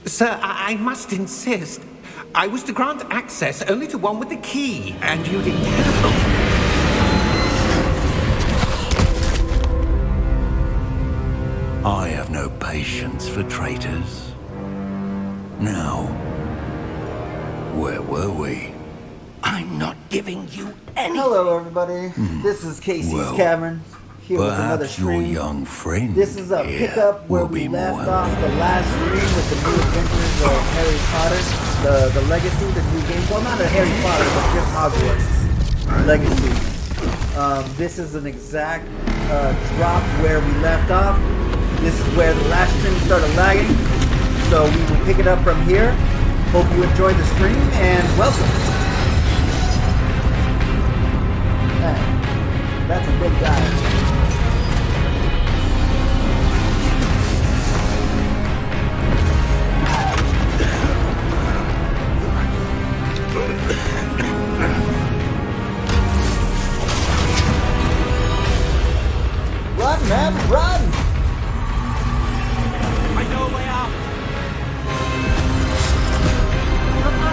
Sir, I must insist. I was to grant access only to one with the key, and you didn't have them. I have no patience for traitors. Now, where were we? I'm not giving you any. Hello, everybody. This is Casey's Well, Cavern here with another Perhaps your stream. young friend This is a here pickup where will we be left more off the last stream with the new adventures of Harry Potter, the Legacy, the new game. Well, not a Harry Potter, but just Hogwarts Legacy. This is an exact drop where we left off. This is where the last stream started lagging, so we will pick it up from here. Hope you enjoyed the stream and welcome. Man, that's a big guy. Run, man, run! I know a way out.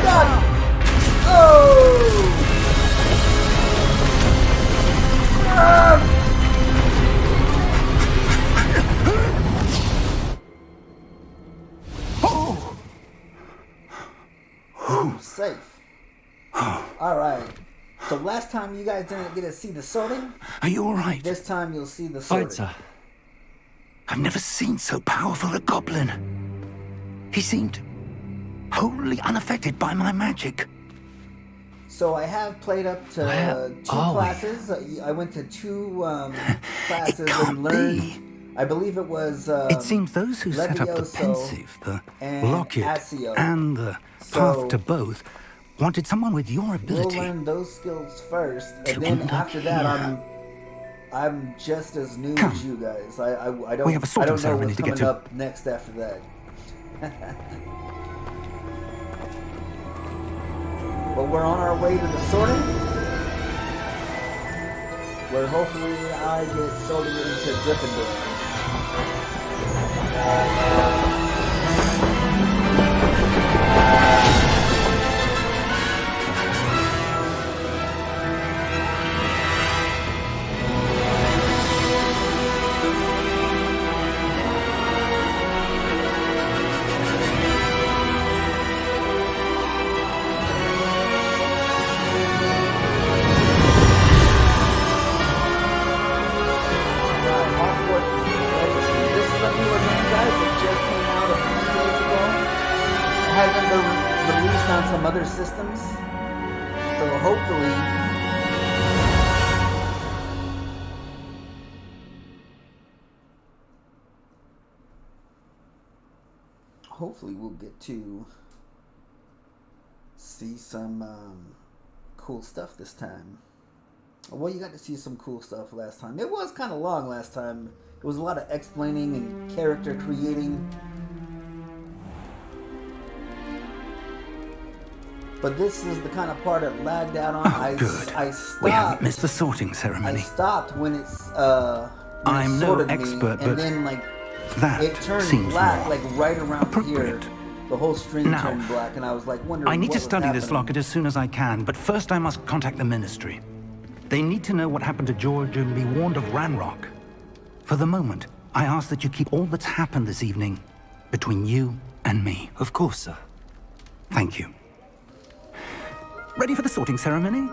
God! Oh! Ooh, safe. Alright. So last time you guys didn't get to see the sorting. Are you alright? This time you'll see the sorting. Fine, sir. I've never seen so powerful a goblin. He seemed wholly unaffected by my magic. So I have played up to Where two are we? classes. I went to two classes can't and learned. be. I believe it was. It seems those who set up the Levioso pensive, the and locket, Accio. and the So- path to both wanted someone with your We'll ability. learn those skills first, and To then end up after that, here. I'm just as new Come. as you guys. I don't We have a I sorting don't know ceremony what's to get coming to. up next after that. But we're on our way to the sorting, where hopefully I get sorted into Gryffindor. Hogwarts Legacy. This is a newer game, guys. It just came out a few days ago. It hasn't been released on some other systems. So hopefully we'll get to see some cool stuff this time. Well, you got to see some cool stuff last time. It was kind of long last time. It was a lot of explaining and character creating. But this is the kind of part that lagged out on. Oh, good. I stopped. We haven't missed the sorting I ceremony. stopped when it's I'm no sorted expert, me, but and then like that it turned seems black, more like right around appropriate. here. The whole screen Now, turned black, and I was like wondering. I need what to was study this happening. locket as soon as I can, but first I must contact the Ministry. They need to know what happened to George and be warned of Ranrock. For the moment, I ask that you keep all that's happened this evening between you and me. Of course, sir. Thank you. Ready for the sorting ceremony?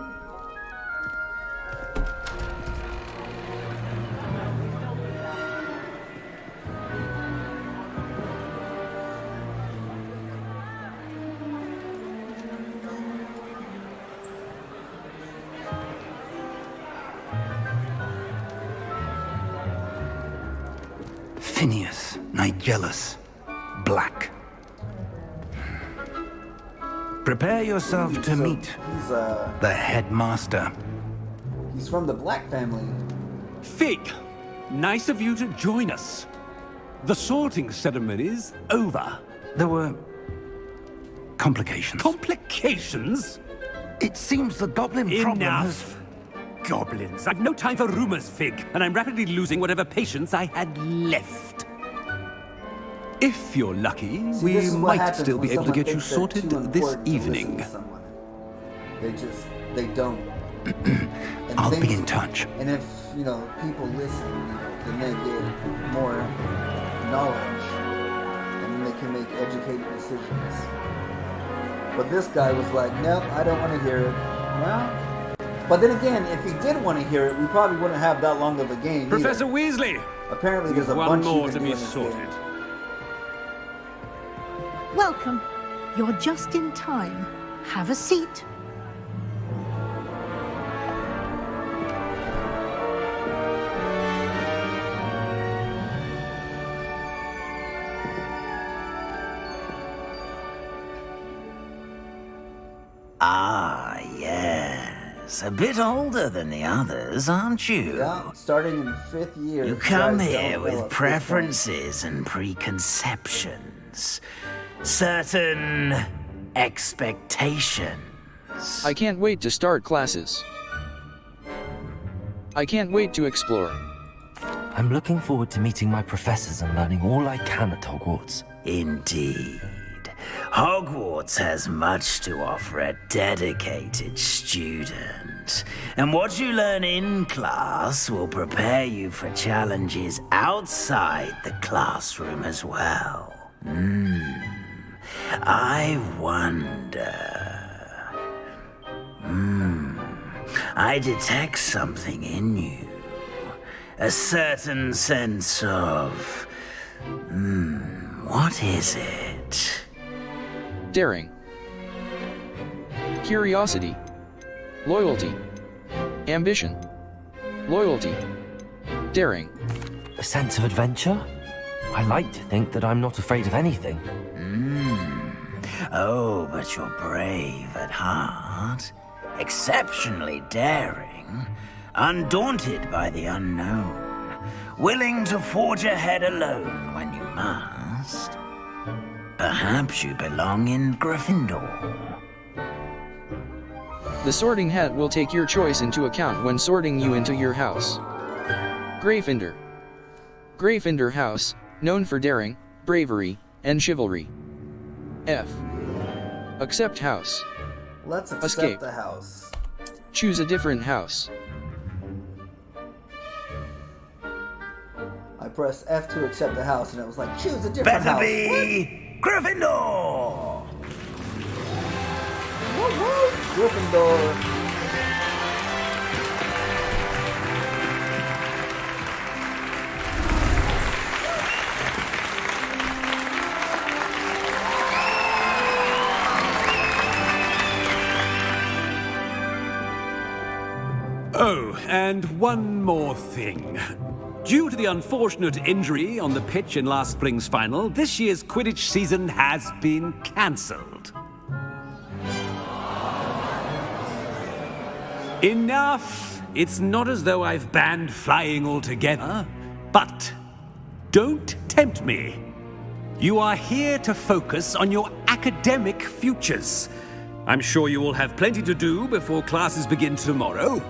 Phineas, Nigellus, Black. Prepare yourself to meet He's the headmaster. he's from the Black family. Fig, nice of you to join us. The sorting ceremony's over. There were complications. Complications? It seems the goblin problem has... Enough. Goblins. I've no time for rumors, Fig, and I'm rapidly losing whatever patience I had left. If you're lucky, See, we this is what might happens still be when able to someone get you thinks they're sorted too this important to listen evening. to someone. They don't. And I'll be things- in touch. And if, you know, people listen, you know, then they get more knowledge. And then they can make educated decisions. But this guy was like, nope, I don't want to hear it. Well, but then again, if he did want to hear it, we probably wouldn't have that long of a game Professor either. Weasley! Apparently there's a One bunch you more can to do be in this sorted. game. Welcome. You're just in time. Have a seat. Ah, yes. A bit older than the others, aren't you? Yeah, starting in 5th year. You if come guys don't here know with at this point. preferences and preconceptions. Certain expectations. I can't wait to start classes. I can't wait to explore. I'm looking forward to meeting my professors and learning all I can at Hogwarts. Indeed. Hogwarts has much to offer a dedicated student. And what you learn in class will prepare you for challenges outside the classroom as well. I wonder... I detect something in you. A certain sense of... what is it? Daring. Curiosity. Loyalty. Ambition. Loyalty. Daring. A sense of adventure? I like to think that I'm not afraid of anything. Oh, but you're brave at heart. Exceptionally daring. Undaunted by the unknown. Willing to forge ahead alone when you must. Perhaps you belong in Gryffindor. The sorting hat will take your choice into account when sorting you into your house. Gryffindor. Gryffindor House, known for daring, bravery, and chivalry. F. Accept house. Let's accept Escape. the house. Choose a different house. I pressed F to accept the house, and it was like, choose a different Better house. be Gryffindor! What? Gryffindor. Oh, and one more thing. Due to the unfortunate injury on the pitch in last spring's final, this year's Quidditch season has been cancelled. Enough! It's not as though I've banned flying altogether, but don't tempt me. You are here to focus on your academic futures. I'm sure you will have plenty to do before classes begin tomorrow.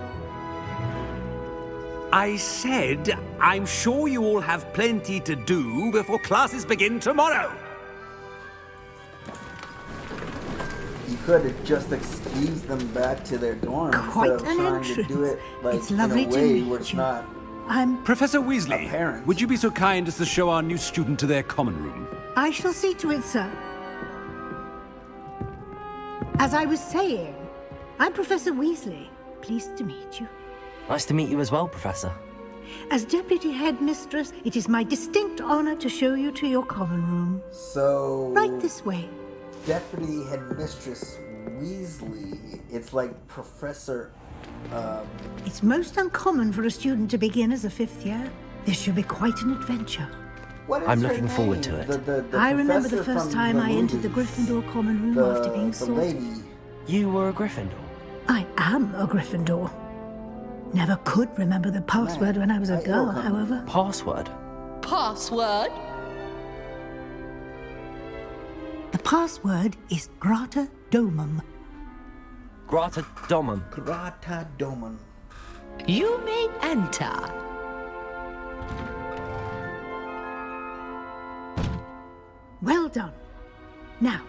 I said, I'm sure you all have plenty to do before classes begin tomorrow. You could have just excused them back to their dorm Quite instead of an trying to do it entrance. like It's lovely in a to way meet where it's you. not. I'm... Professor Weasley, Apparent. would you be so kind as to show our new student to their common room? I shall see to it, sir. As I was saying, I'm Professor Weasley. Pleased to meet you. Nice to meet you as well, Professor. As Deputy Headmistress, it is my distinct honor to show you to your common room. So. Right this way. Deputy Headmistress Weasley. It's like Professor. It's most uncommon for a student to begin as a 5th year. This should be quite an adventure. What is I'm her looking forward name? to it. I remember the professor first from time the I entered the movies. Gryffindor common room The- after being the sorted. lady. You were a Gryffindor. I am a Gryffindor. Never could remember the password when I was a girl, welcome. however. Password? Password? The password is Grata Domum. Grata Domum. Grata Domum. You may enter. Well done. Now,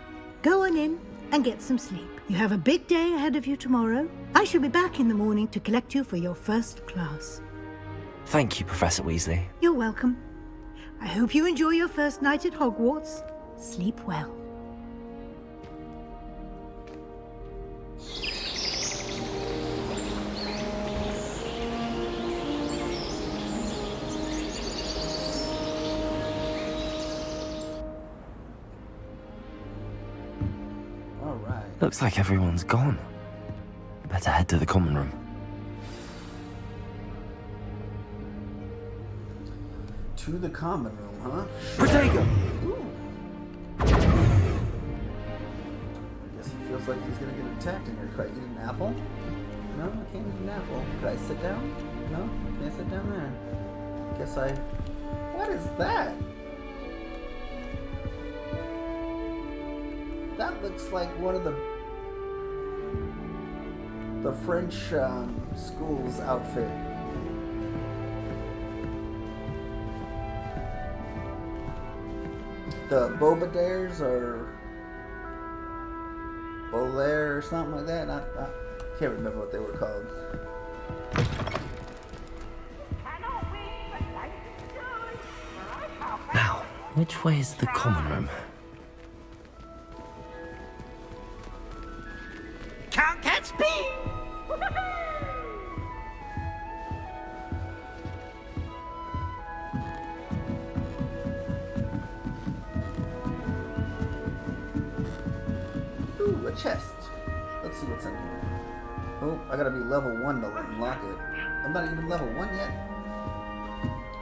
go on in and get some sleep. You have a big day ahead of you tomorrow. I shall be back in the morning to collect you for your first class. Thank you, Professor Weasley. You're welcome. I hope you enjoy your first night at Hogwarts. Sleep well. Looks like everyone's gone. Better head to the common room. To the common room, huh? Protego! I guess he feels like he's gonna get attacked in here. Could I eat an apple? No, I can't eat an apple. Could I sit down? No, I can't sit down there. Guess I... What is that? That looks like one of the French school's outfit. The Bobadaires or Bolaire or something like that. I can't remember what they were called. Now, which way is the common room? Can't catch me! Ooh, a chest. Let's see what's in here. Oh, I gotta be level 1 to unlock it. I'm not even level 1 yet.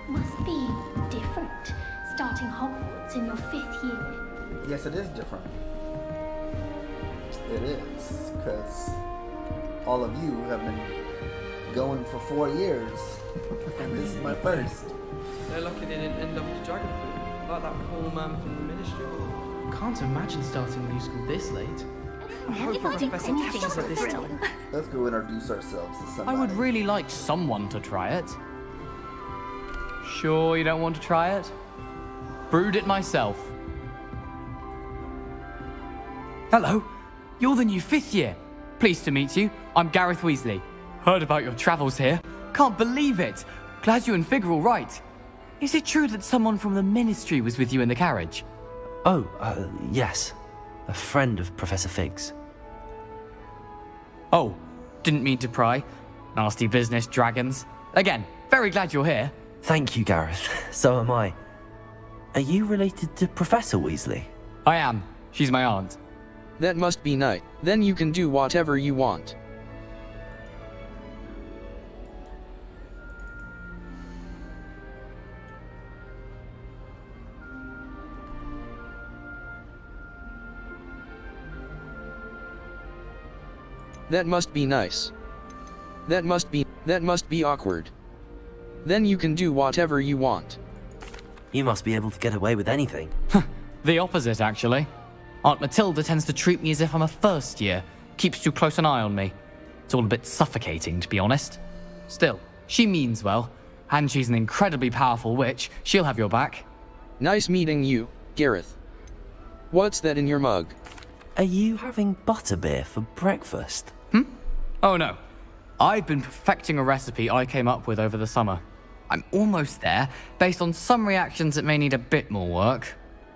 Must be different, starting Hogwarts in your 5th year. Yes, it is different. It is, because all of you have been going for 4 years, and this is my first. They're lucky they didn't end up with dragon fruit, like that poor man from the ministry. Can't imagine starting a new school this late. I hope Professor catches at this time. Let's go introduce ourselves to somebody. I would really like someone to try it. Sure you don't want to try it? Brewed it myself. Hello, you're the new 5th year. Pleased to meet you. I'm Gareth Weasley. Heard about your travels here. Can't believe it. Glad you and Fig are all right. Is it true that someone from the ministry was with you in the carriage? Oh, yes. A friend of Professor Fig's. Oh, didn't mean to pry. Nasty business, dragons. Again, very glad you're here. Thank you, Gareth. So am I. Are you related to Professor Weasley? I am. She's my aunt. That must be nice. Then you can do whatever you want. That must be nice. That must be awkward. Then you can do whatever you want. You must be able to get away with anything. The opposite, actually. Aunt Matilda tends to treat me as if I'm a first year, keeps too close an eye on me. It's all a bit suffocating, to be honest. Still, she means well, and she's an incredibly powerful witch. She'll have your back. Nice meeting you, Gareth. What's that in your mug? Are you having butterbeer for breakfast? Oh no. I've been perfecting a recipe I came up with over the summer. I'm almost there, based on some reactions that may need a bit more work.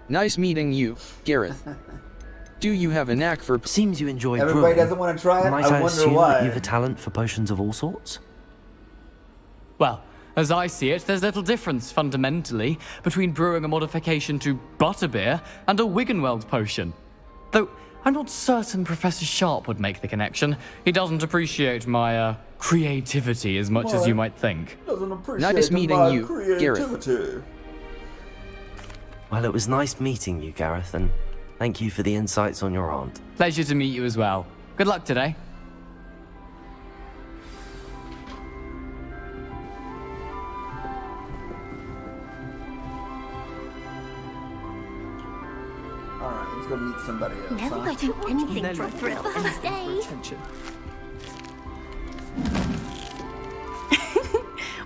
Nice meeting you, Gareth. Do you have a knack for... Seems you enjoy brewing. Everybody doesn't want to try it? Might I I wonder assume why. that you have a talent for potions of all sorts? Well, as I see it, there's little difference, fundamentally, between brewing a modification to butterbeer and a Wiggenweld potion. Though, I'm not certain Professor Sharp would make the connection. He doesn't appreciate my, creativity as much as you might think. Doesn't appreciate Nice meeting my you, creativity. Well, it was nice meeting you, Gareth, and thank you for the insights on your aunt. Pleasure to meet you as well. Good luck today. Alright, let's go meet somebody else. Never huh? go do anything for a thrill. First day.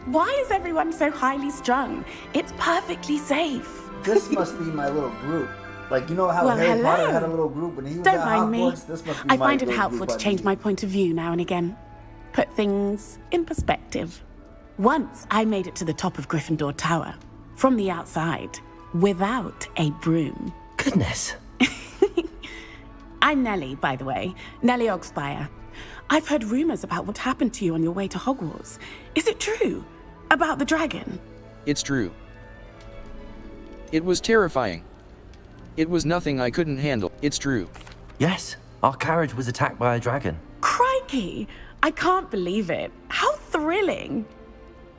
Why is everyone so highly strung? It's perfectly safe. This must be my little group. Like, you know how Well, Harry Potter hello. had a little group when he was Don't at mind me. Hogwarts? This must be I my find it little helpful group to I change need. my point of view now and again. Put things in perspective. Once I made it to the top of Gryffindor Tower, from the outside, without a broom. Goodness. I'm Nellie, by the way. Nellie Ogspire. I've heard rumors about what happened to you on your way to Hogwarts. Is it true? About the dragon? It's true. It was terrifying. It was nothing I couldn't handle. It's true. Yes, our carriage was attacked by a dragon. Crikey! I can't believe it. How thrilling!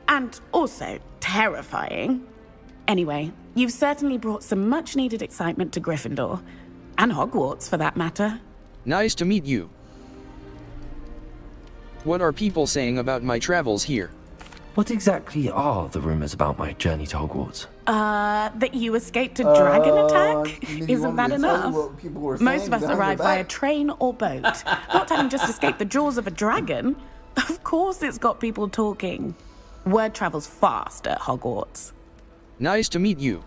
And also terrifying. Anyway, you've certainly brought some much-needed excitement to Gryffindor. And Hogwarts, for that matter. Nice to meet you. What are people saying about my travels here? What exactly are the rumors about my journey to Hogwarts? That you escaped a dragon attack? you Isn't want that me to tell you enough? what people were Most saying of us behind arrive your via back? train or boat. Not having just escaped the jaws of a dragon. Of course it's got people talking. Word travels fast at Hogwarts. Nice to meet you.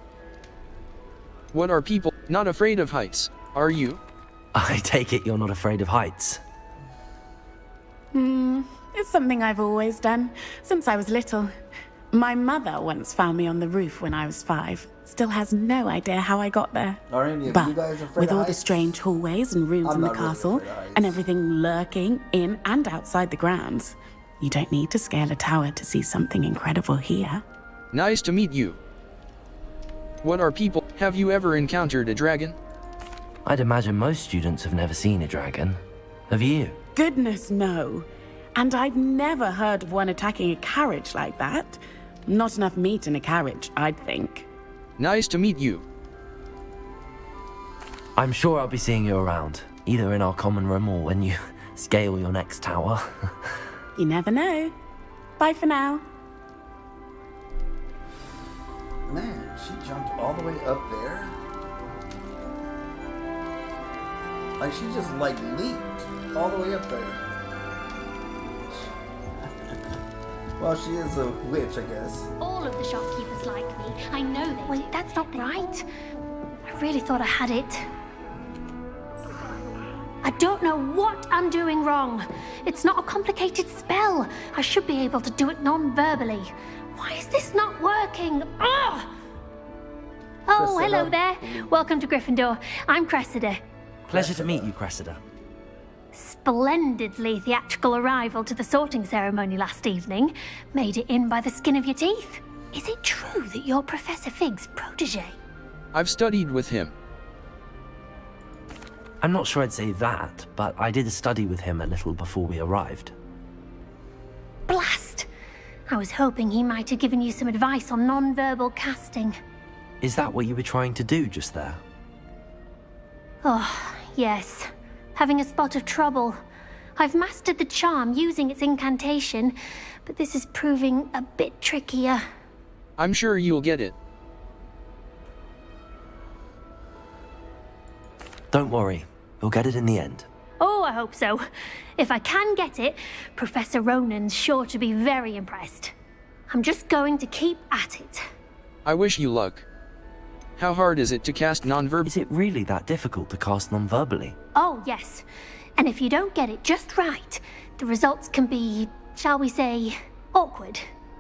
What are people not afraid of heights, are you? I take it you're not afraid of heights. It's something I've always done, since I was little. My mother once found me on the roof when I was 5. Still has no idea how I got there. Are any of But you guys afraid with of all the heights? strange hallways and rooms I'm in the not really castle, afraid of heights. and everything lurking in and outside the grounds, you don't need to scale a tower to see something incredible here. Nice to meet you. What are people? Have you ever encountered a dragon? I'd imagine most students have never seen a dragon. Have you? Goodness, no. And I've never heard of one attacking a carriage like that. Not enough meat in a carriage, I'd think. Nice to meet you. I'm sure I'll be seeing you around, either in our common room or when you scale your next tower. You never know. Bye for now. Man, she jumped all the way up there. Like, she just, like, leaped all the way up there. Well, she is a witch, I guess. All of the shopkeepers like me. I know they do. Wait, that's not right. I really thought I had it. I don't know what I'm doing wrong. It's not a complicated spell. I should be able to do it non-verbally. Why is this not working? Ugh! Oh, Cressida. hello there. Welcome to Gryffindor. I'm Cressida. Pleasure to meet you, Cressida. Splendidly theatrical arrival to the sorting ceremony last evening. Made it in by the skin of your teeth. Is it true that you're Professor Fig's protege? I've studied with him. I'm not sure I'd say that, but I did study with him a little before we arrived. Blast! I was hoping he might have given you some advice on non-verbal casting. Is that what you were trying to do just there? Oh, yes. Having a spot of trouble. I've mastered the charm using its incantation, but this is proving a bit trickier. I'm sure you'll get it. Don't worry, you'll get it in the end. Oh, I hope so. If I can get it, Professor Ronan's sure to be very impressed. I'm just going to keep at it. I wish you luck. How hard is it to cast non-verbal? Is it really that difficult to cast non-verbally? Oh, yes. And if you don't get it just right, the results can be, shall we say, awkward.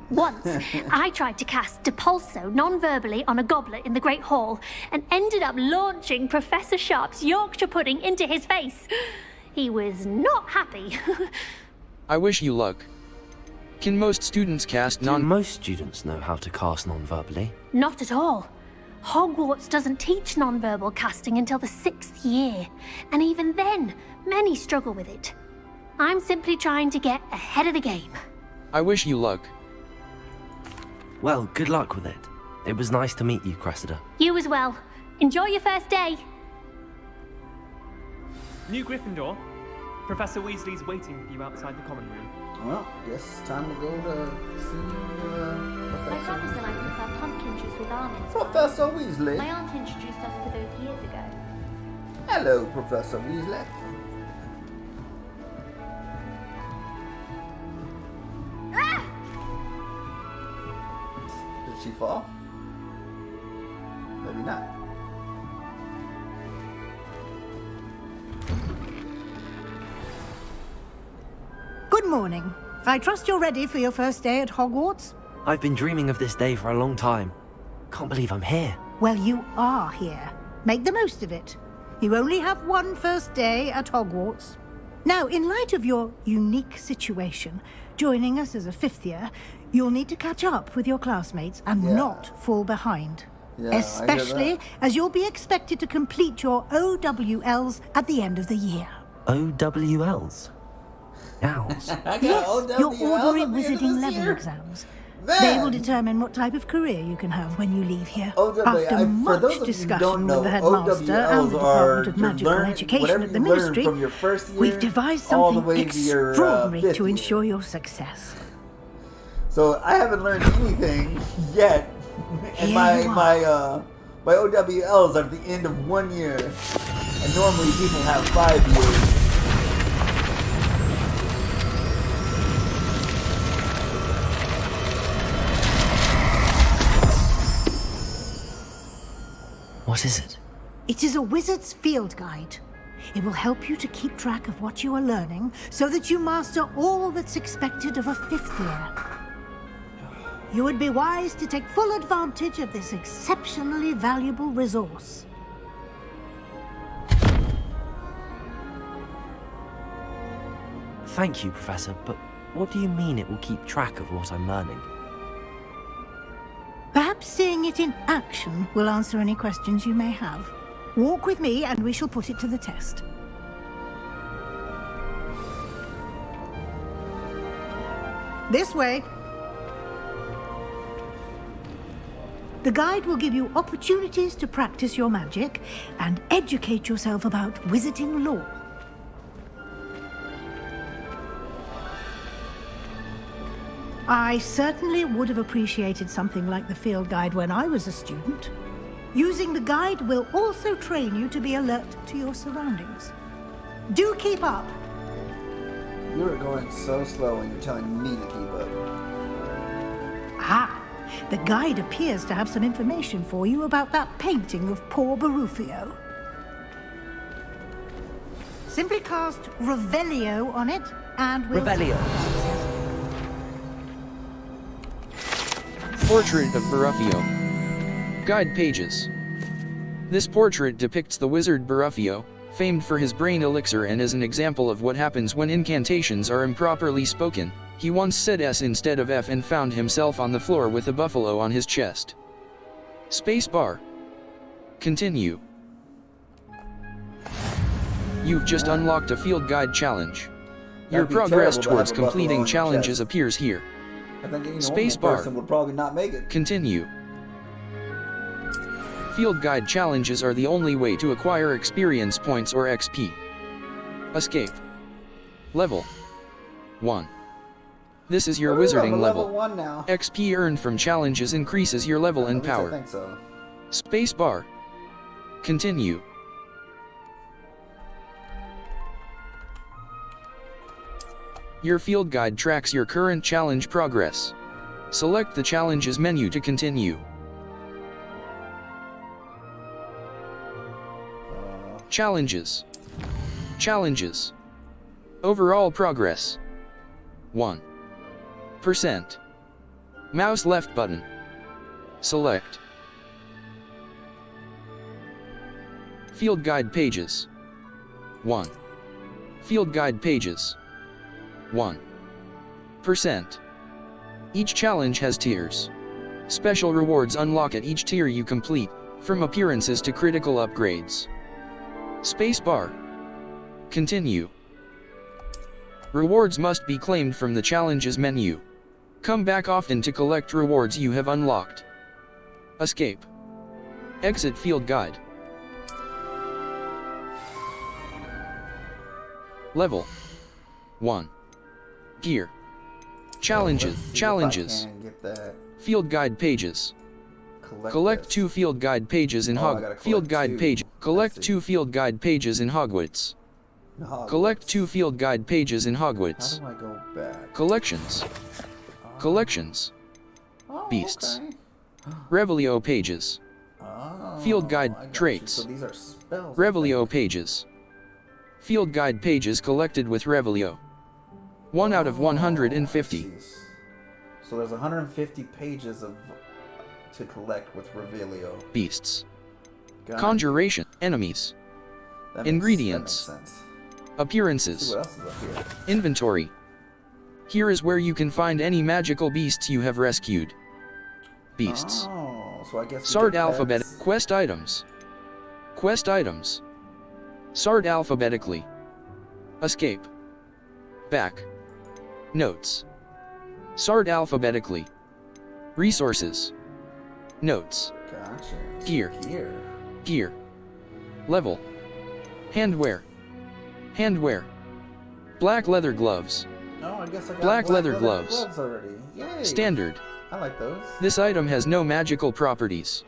Once, I tried to cast Depulso non-verbally on a goblet in the Great Hall and ended up launching Professor Sharp's Yorkshire pudding into his face. He was not happy. I wish you luck. Can most students cast Do non- most students know how to cast non-verbally? Not at all. Hogwarts doesn't teach non-verbal casting until the 6th year, and even then, many struggle with it. I'm simply trying to get ahead of the game. I wish you luck. Well, good luck with it. It was nice to meet you, Cressida. You as well. Enjoy your first day. New Gryffindor. Professor Weasley's waiting for you outside the common room. Well, guess it's time to go to see My Professor brothers and I Weasley. prefer pumpkin juice with almonds. Professor Weasley. My aunt introduced us to those years ago. Hello, Professor Weasley. Ah! Did she fall? Maybe not. morning. I trust you're ready for your first day at Hogwarts? I've been dreaming of this day for a long time. Can't believe I'm here. Well, you are here. Make the most of it. You only have one first day at Hogwarts. Now, in light of your unique situation, joining us as a fifth year, you'll need to catch up with your classmates and not fall behind. Yeah, especially as you'll be expected to complete your OWLs at the end of the year. OWLs? Owls. Yes, your ordinary wizarding level exams. They will determine what type of career you can have when you leave here. After much discussion with the headmaster and the Department of Magical Education at the Ministry, we've devised something extraordinary to ensure your success. So I haven't learned anything yet, and my OWLs are at the end of 1 year, and normally people have 5 years. What is it? It is a wizard's field guide. It will help you to keep track of what you are learning so that you master all that's expected of a fifth year. You would be wise to take full advantage of this exceptionally valuable resource. Thank you, Professor, but what do you mean it will keep track of what I'm learning? Perhaps seeing it in action will answer any questions you may have. Walk with me and we shall put it to the test. This way. The guide will give you opportunities to practice your magic and educate yourself about wizarding lore. I certainly would have appreciated something like the field guide when I was a student. Using the guide will also train you to be alert to your surroundings. Do keep up. You're going so slow when you're telling me to keep up. Ah, the guide appears to have some information for you about that painting of poor Barufio. Simply cast Revelio on it and we'll... Revelio. Portrait of Barufio. Guide pages. This portrait depicts the wizard Barufio, famed for his brain elixir and is an example of what happens when incantations are improperly spoken. He once said S instead of F and found himself on the floor with a buffalo on his chest. Space bar. Continue. You've just unlocked a field guide challenge. Your progress towards completing challenges appears here. Space bar. Would probably not make it. Continue. Field guide challenges are the only way to acquire experience points or XP. Escape. Level 1. This is your wizarding level. 1 now. XP earned from challenges increases your level and power. I think so. Space bar. Continue. Your field guide tracks your current challenge progress. Select the challenges menu to continue. Challenges. Challenges. Overall progress. 1%. Mouse left button. Select. Field guide pages. 1. Field guide pages. 1%. Each challenge has tiers. Special rewards unlock at each tier you complete, from appearances to critical upgrades. Spacebar. Continue. Rewards must be claimed from the challenges menu. Come back often to collect rewards you have unlocked. Escape. Exit field guide. Level 1. Gear. Challenges. Challenges. Field guide pages. Collect 2 field guide pages in Hogwarts. Field guide page. Collect 2 field guide pages in Hogwarts. Collect 2 field guide pages in Hogwarts. How do I go back? Collections. Collections. Beasts. Okay. Revelio pages. Field guide traits. So these are spells. Revelio pages. Field guide pages collected with Revelio. 1 out of 150. So there's 150 pages to collect with Revelio. Beasts. Got Conjuration. Enemies. Ingredients. That makes sense. Appearances. See what else is up here. Inventory. Here is where you can find any magical beasts you have rescued. Beasts. Oh, so I guess Sort alphabet. Quest items. Quest items. Sort alphabetically. Escape. Back. Notes. Sort alphabetically. Resources. Notes. Gotcha. Gear. Gear. Gear. Level. Handwear. Handwear. Black leather gloves. Oh, I guess I got black leather gloves. already. Yay. Standard. I like those. This item has no magical properties.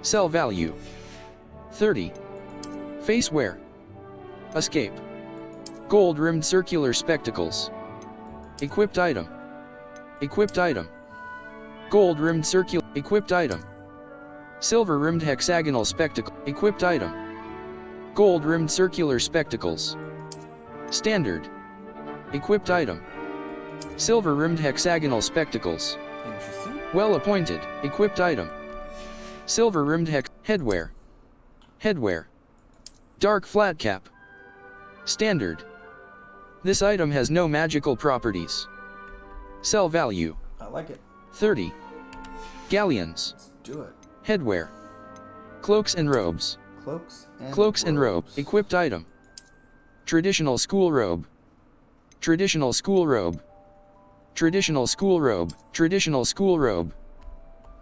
Sell value. 30. Face wear. Escape. Gold-rimmed circular spectacles. Equipped item. Equipped item. Gold-rimmed circular. Equipped item. Silver-rimmed hexagonal spectacle. Equipped item. Gold-rimmed circular spectacles. Standard. Equipped item. Silver-rimmed hexagonal spectacles. Interesting. Well appointed. Equipped item. Silver-rimmed headwear. Headwear. Dark flat cap. Standard. This item has no magical properties. Sell value. I like it. 30. Galleons. Let's do it. Headwear. Cloaks and robes. Cloaks and robes. Equipped item. Traditional school robe. Traditional school robe. Traditional school robe. Traditional school robe.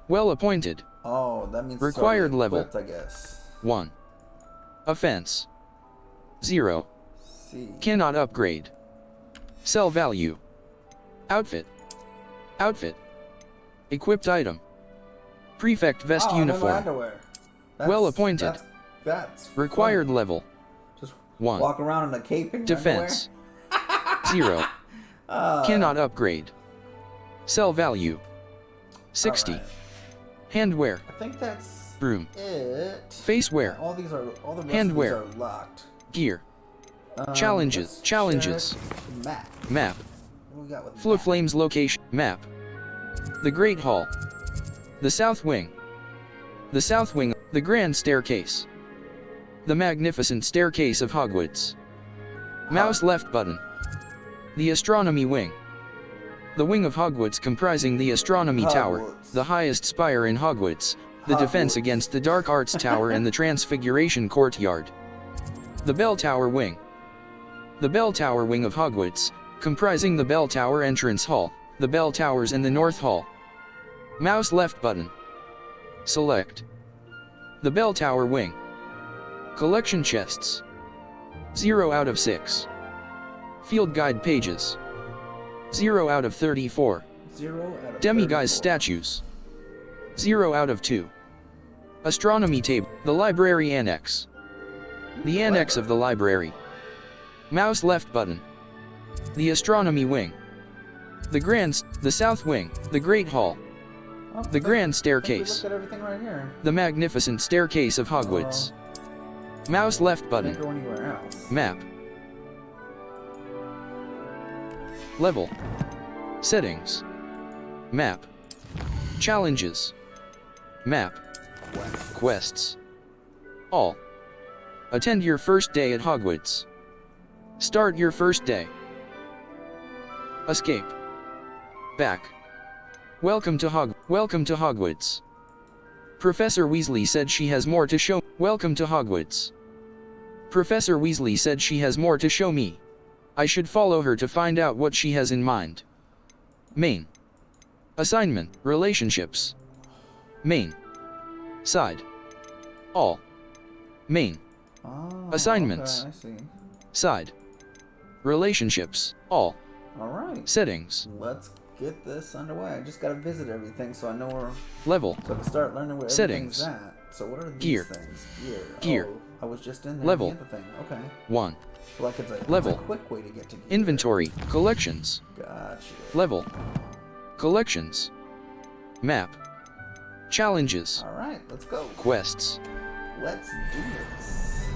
Well appointed. Oh, that means required level. Equipped, I guess. 1. Offense. 0. C. Cannot upgrade. Sell value. Outfit. Outfit. Equipped item. Prefect vest uniform. Underwear. Well appointed. That's required funny. level. Just 1. Walk around in a cape and Defense. 0. Cannot upgrade. Sell value. 60. Right. Handwear. I think that's broom. it. Face wear. All the rest handwear. of these are locked. Gear. Challenges. Challenges. Map. Map. What we got with Floor Flames location. Map. The Great Hall. The South Wing. The South Wing. The Grand Staircase. The Magnificent Staircase of Hogwarts. Mouse left button. The Astronomy Wing. The wing of Hogwarts comprising the Astronomy Tower, the highest spire in Hogwarts, the defense against the Dark Arts Tower and the Transfiguration Courtyard. The Bell Tower Wing. The Bell Tower Wing of Hogwarts, comprising the Bell Tower Entrance Hall, the Bell Towers and the North Hall. Mouse left button. Select. The Bell Tower Wing. Collection chests. 0 out of 6. Field guide pages. 0 out of 34. 0 out of Demiguise statues. 0 out of 2. Astronomy table. The library annex. The annex of the library. Mouse left button. The astronomy wing. The south wing. The great hall. The grand staircase. Look at everything right here. The magnificent staircase of Hogwarts. Mouse left button. Can't go anywhere else. Map. Level. Settings. Map. Challenges. Map. Quests. All. Attend your first day at Hogwarts. Start your first day. Escape. Back. Welcome to Hogwarts. Professor Weasley said she has more to show. Welcome to Hogwarts. Professor Weasley said she has more to show me. I should follow her to find out what she has in mind. Main. Assignment. Relationships. Main. Side. All. Main. Assignments. Okay, I see. Side. Relationships. All. Alright. Settings. Let's get this underway. I just gotta visit everything so I know where. Level. So I can start learning where Settings. everything's at. So what are these Gear. things? Gear. Oh, I was just in there. Level. The thing. Okay. 1. So like it's a Level. quick way to get to gear. Inventory. Collections. Gotcha. Level. Collections. Map. Challenges. Alright, let's go. Quests. Let's do this.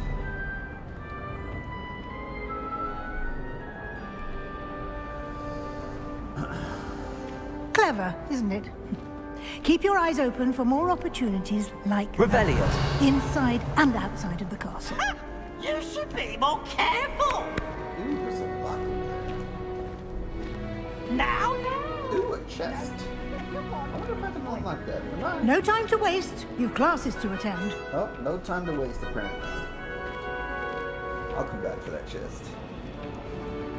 Clever, isn't it? Keep your eyes open for more opportunities like Revelio. that, inside and outside of the castle. You should be more careful. Ooh, there's a lock there. Now. Ooh, a chest. I wonder if I can unlock that. Am I? No time to waste. You've classes to attend. Oh, no time to waste, apparently. I'll come back for that chest.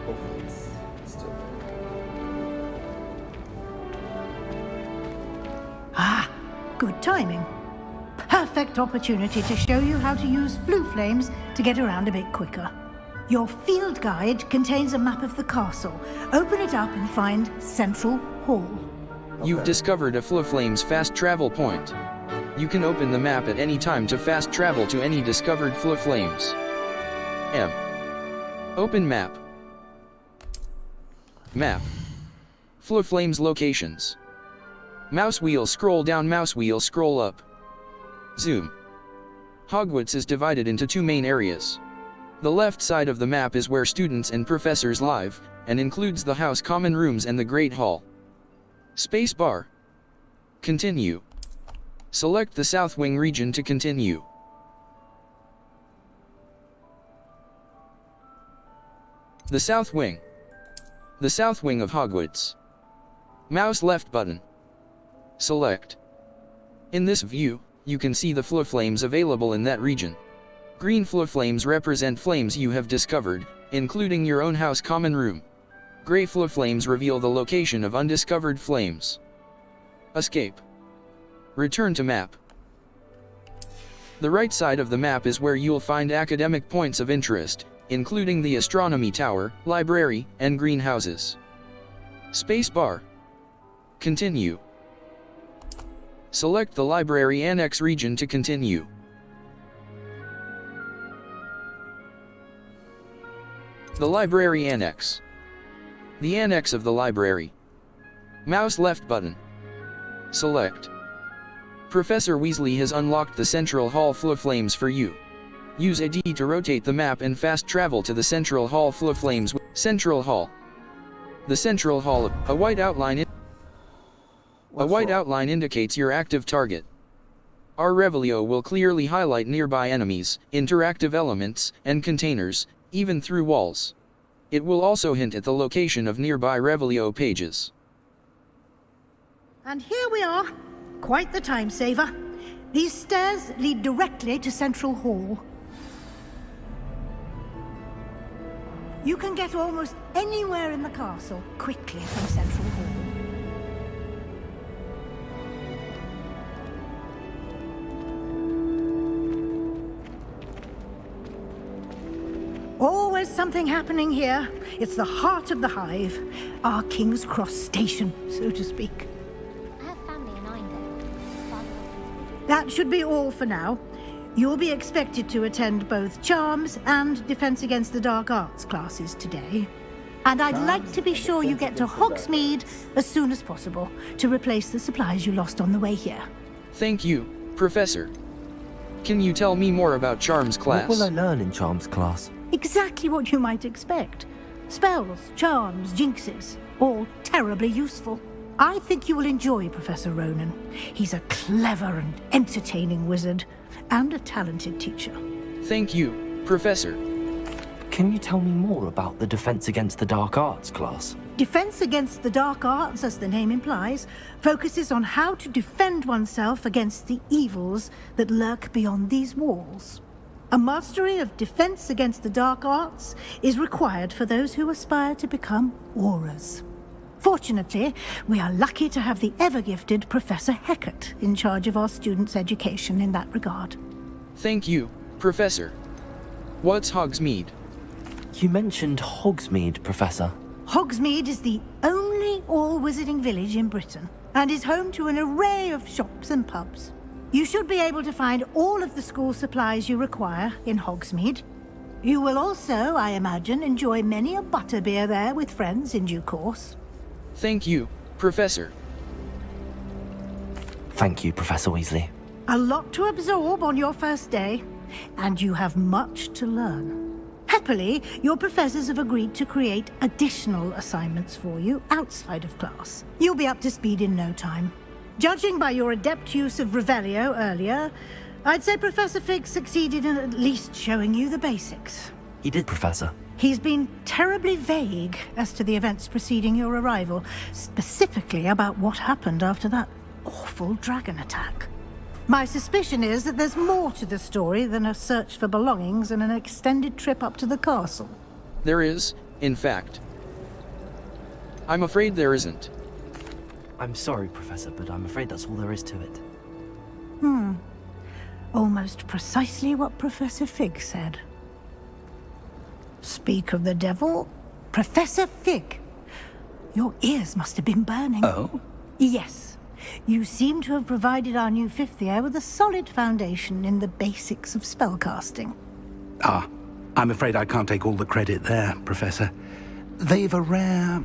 Hopefully it's still there. Ah, good timing. Perfect opportunity to show you how to use flue flames to get around a bit quicker. Your field guide contains a map of the castle. Open it up and find Central Hall. You've discovered a Flames fast travel point. You can open the map at any time to fast travel to any discovered Flames. M. Open map. Map. Flames locations. Mouse wheel scroll down, mouse wheel scroll up. Zoom. Hogwarts is divided into two main areas. The left side of the map is where students and professors live, and includes the house common rooms and the Great Hall. Space bar. Continue. Select the South Wing region to continue. The South Wing. The South Wing of Hogwarts. Mouse left button. Select. In this view, you can see the flames available in that region. Green flames represent flames you have discovered, including your own house common room. Gray flames reveal the location of undiscovered flames. Escape. Return to map. The right side of the map is where you'll find academic points of interest, including the astronomy tower, library, and greenhouses. Space bar. Continue. Select the library annex region to continue. The library annex. The annex of the library. Mouse left button. Select. Professor Weasley has unlocked the Central Hall flames for you. Use a D to rotate the map and fast travel to the Central Hall flames. Central Hall. The Central Hall. A white outline indicates your active target. Our Revelio will clearly highlight nearby enemies, interactive elements, and containers, even through walls. It will also hint at the location of nearby Revelio pages. And here we are. Quite the time saver. These stairs lead directly to Central Hall. You can get almost anywhere in the castle quickly from Central Hall. Always something happening here. It's the heart of the hive. Our King's Cross station, so to speak. I have family in Eindhoven. That should be all for now. You'll be expected to attend both Charms and Defense Against the Dark Arts classes today. And I'd like to be sure you get to Hogsmeade as soon as possible to replace the supplies you lost on the way here. Thank you, Professor. Can you tell me more about Charms class? What will I learn in Charms class? Exactly what you might expect. Spells, charms, jinxes, all terribly useful. I think you will enjoy Professor Ronan. He's a clever and entertaining wizard, and a talented teacher. Thank you, Professor. Can you tell me more about the Defense Against the Dark Arts class? Defense Against the Dark Arts, as the name implies, focuses on how to defend oneself against the evils that lurk beyond these walls. A mastery of Defense Against the Dark Arts is required for those who aspire to become Aurors. Fortunately, we are lucky to have the ever-gifted Professor Hecat in charge of our students' education in that regard. Thank you, Professor. What's Hogsmeade? You mentioned Hogsmeade, Professor. Hogsmeade is the only all-wizarding village in Britain, and is home to an array of shops and pubs. You should be able to find all of the school supplies you require in Hogsmeade. You will also, I imagine, enjoy many a butterbeer there with friends in due course. Thank you, Professor. Thank you, Professor Weasley. A lot to absorb on your first day, and you have much to learn. Happily, your professors have agreed to create additional assignments for you outside of class. You'll be up to speed in no time. Judging by your adept use of Revelio earlier, I'd say Professor Fig succeeded in at least showing you the basics. He did, Professor. He's been terribly vague as to the events preceding your arrival, specifically about what happened after that awful dragon attack. My suspicion is that there's more to the story than a search for belongings and an extended trip up to the castle. There is, in fact. I'm afraid there isn't. I'm sorry, Professor, but I'm afraid that's all there is to it. Almost precisely what Professor Fig said. Speak of the devil, Professor Fig. Your ears must have been burning. Oh? Yes. You seem to have provided our new fifth year with a solid foundation in the basics of spellcasting. Ah, I'm afraid I can't take all the credit there, Professor. They've a rare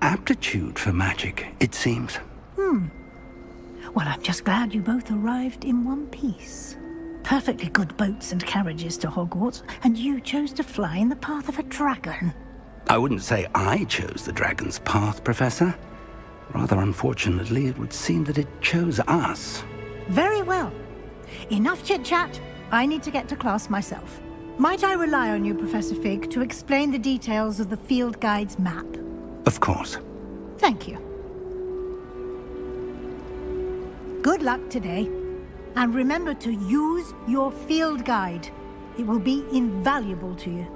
aptitude for magic, it seems. Well, I'm just glad you both arrived in one piece. Perfectly good boats and carriages to Hogwarts, and you chose to fly in the path of a dragon. I wouldn't say I chose the dragon's path, Professor. Rather unfortunately, it would seem that it chose us. Very well. Enough chit-chat. I need to get to class myself. Might I rely on you, Professor Fig, to explain the details of the field guide's map? Of course. Thank you. Good luck today. And remember to use your field guide. It will be invaluable to you.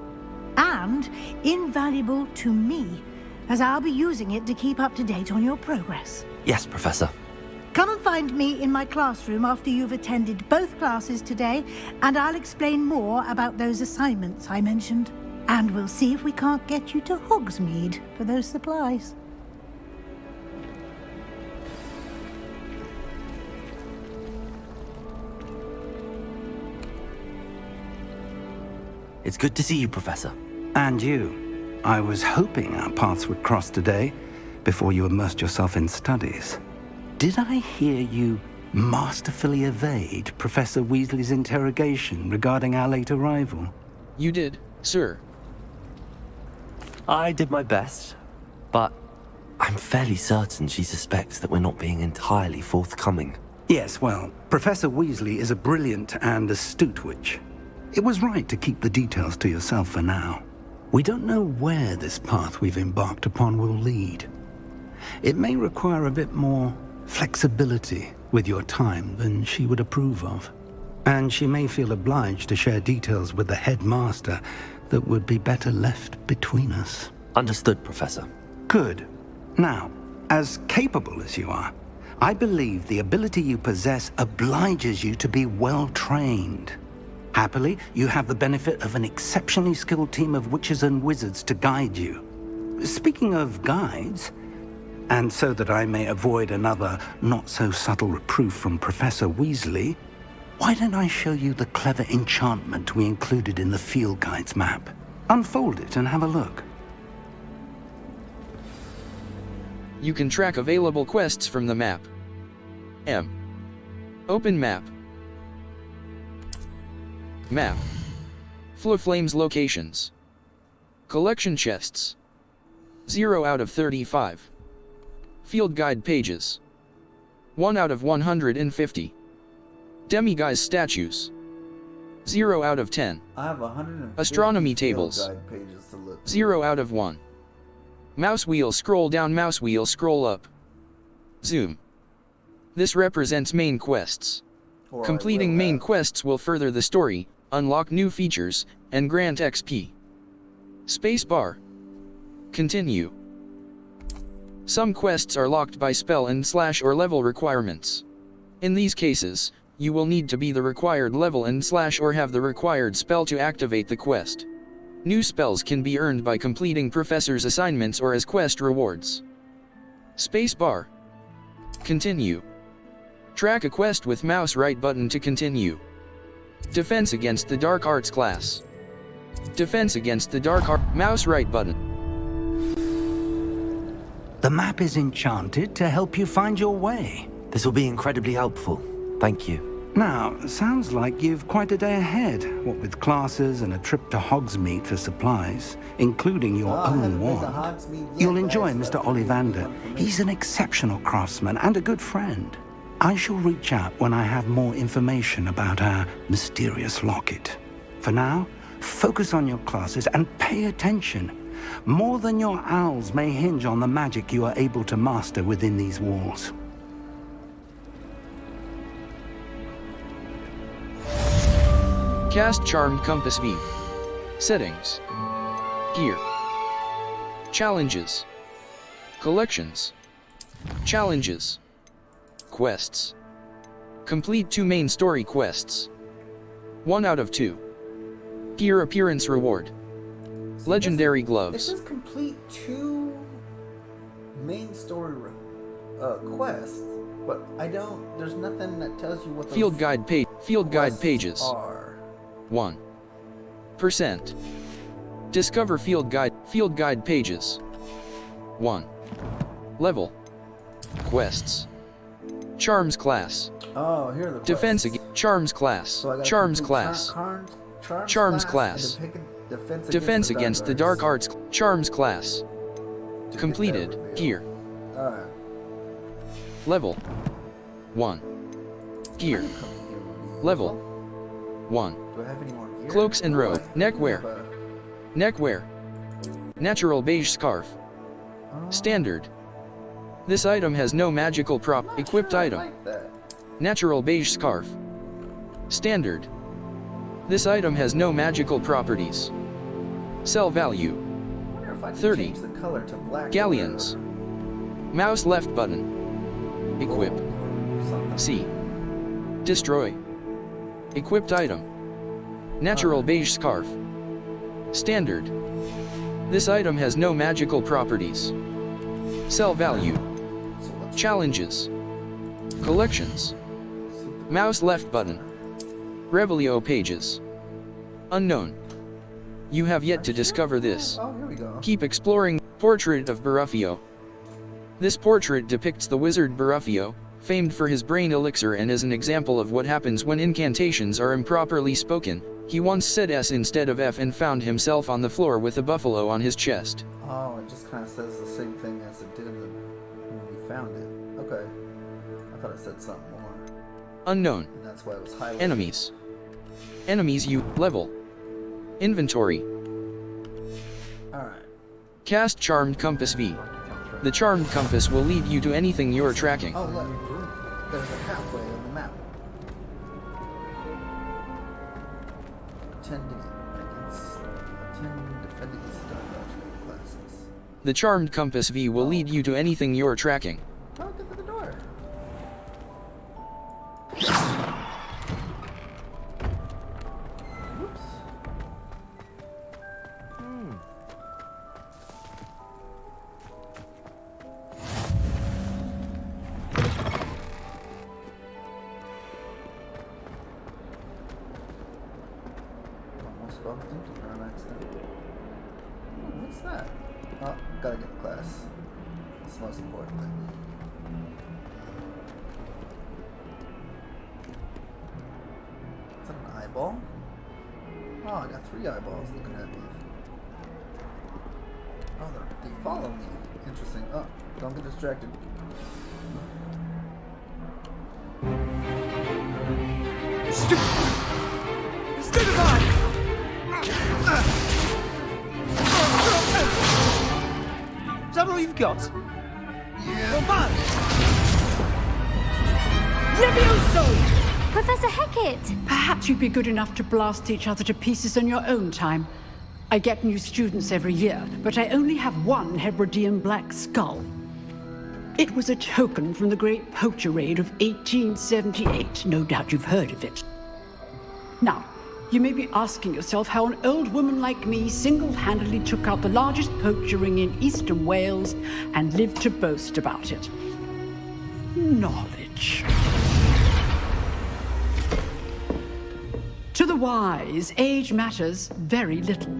And invaluable to me, as I'll be using it to keep up to date on your progress. Yes, Professor. Come and find me in my classroom after you've attended both classes today, and I'll explain more about those assignments I mentioned. And we'll see if we can't get you to Hogsmeade for those supplies. It's good to see you, Professor. And you. I was hoping our paths would cross today, before you immersed yourself in studies. Did I hear you masterfully evade Professor Weasley's interrogation regarding our late arrival? You did, sir. I did my best, but I'm fairly certain she suspects that we're not being entirely forthcoming. Yes, well, Professor Weasley is a brilliant and astute witch. It was right to keep the details to yourself for now. We don't know where this path we've embarked upon will lead. It may require a bit more flexibility with your time than she would approve of. And she may feel obliged to share details with the headmaster that would be better left between us. Understood, Professor. Good. Now, as capable as you are, I believe the ability you possess obliges you to be well trained. Happily, you have the benefit of an exceptionally skilled team of witches and wizards to guide you. Speaking of guides, and so that I may avoid another not-so-subtle reproof from Professor Weasley, why don't I show you the clever enchantment we included in the field guide's map? Unfold it and have a look. You can track available quests from the map. Open map. Map. Flaflame's locations. Collection chests. 0 out of 35. Field guide pages. 1 out of 150. Demiguise statues. 0 out of 10. I have 150 astronomy field tables. guide pages to look. 0 out of 1. Mouse wheel scroll down, mouse wheel scroll up. Zoom. This represents main quests. Completing main quests will further the story, unlock new features, and grant XP. Spacebar. Continue. Some quests are locked by spell and / or level requirements. In these cases, you will need to be the required level and / or have the required spell to activate the quest. New spells can be earned by completing professor's assignments or as quest rewards. Spacebar. Continue. Track a quest with mouse right button to continue. Defense against the dark arts class. Defense against the dark art. Mouse right button. The map is enchanted to help you find your way. This will be incredibly helpful. Thank you. Now, sounds like you've quite a day ahead, what with classes and a trip to Hogsmeade for supplies, including your own wand. You'll enjoy Mr. Ollivander. He's an exceptional craftsman and a good friend. I shall reach out when I have more information about our mysterious locket. For now, focus on your classes and pay attention. More than your owls may hinge on the magic you are able to master within these walls. Cast Charmed Compass V. Settings. Gear. Challenges. Collections. Challenges. Quests. Complete 2 main story quests. 1 out of 2. Gear appearance reward. Legendary gloves. It says complete 2 main story quests, but I don't. There's nothing that tells you what those Field guide pages are. 1%. Discover field guide pages. 1. Level. Quests. Charms class. Oh, here are the Defense quests. Charms class. So Charms class. Charms class. Defense against the dark arts. Charms class. Completed. Gear. Alright. Level 1. Gear. Level 1. Do I have any more gear? Cloaks and robe. Neckwear. Neckwear. Natural beige scarf. Standard. This item has no magical prop. Equipped item. Natural beige scarf. Standard. This item has no magical properties. Sell value. 30. Galleons. Mouse left button. Equip. C. Destroy. Equipped item. Natural beige scarf. Standard. This item has no magical properties. Sell value. Challenges. Collections. Mouse left button. Revelio pages. Unknown. You have yet to discover this. Oh, here we go. Keep exploring. Portrait of Baruffio. This portrait depicts the wizard Baruffio, famed for his brain elixir and is an example of what happens when incantations are improperly spoken. He once said S instead of F and found himself on the floor with a buffalo on his chest. Oh, it just kind of says the same thing as it did when we found it. Okay. I thought it said something more. Unknown. And that's why it was highlighted. Enemies. Enemies you level. Inventory. Alright. Cast Charmed Compass V. The Charmed Compass will lead you to anything you're tracking. Oh, look. There's a halfway on the map. Attend defend against dark arts classes. The Charmed Compass V will lead you to anything you're tracking. Oh, get to the door. Whoops. Almost bumped into her on accident. What's that? Oh, gotta get the class. That's the most important thing. Is that an eyeball? Oh, I got 3 eyeballs looking at me. Oh, they follow me. Interesting. Oh, don't get distracted. Is that all you've got? Yeah. Levioso! Professor Hecat! Perhaps you'd be good enough to blast each other to pieces in your own time. I get new students every year, but I only have one Hebridean black skull. It was a token from the Great Poacher Raid of 1878. No doubt you've heard of it. Now, you may be asking yourself how an old woman like me single-handedly took out the largest poacher ring in eastern Wales and lived to boast about it. Knowledge. To the wise, age matters very little.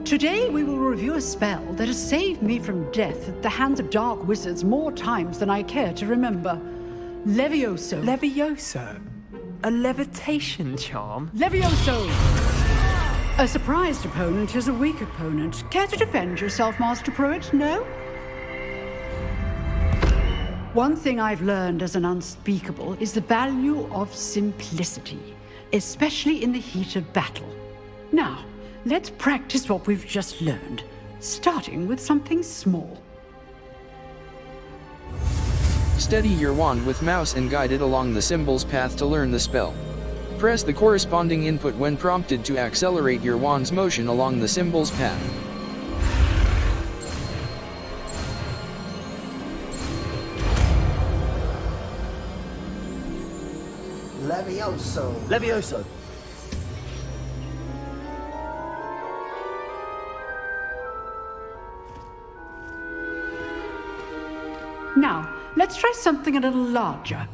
Today we will review a spell that has saved me from death at the hands of dark wizards more times than I care to remember. Levioso. Levioso? A levitation charm? Levioso! A surprised opponent is a weak opponent. Care to defend yourself, Master Pruitt? No? One thing I've learned as an unspeakable is the value of simplicity, especially in the heat of battle. Now, let's practice what we've just learned, starting with something small. Steady your wand with mouse and guide it along the symbol's path to learn the spell. Press the corresponding input when prompted to accelerate your wand's motion along the symbol's path. Levioso. Levioso. Now, let's try something a little larger.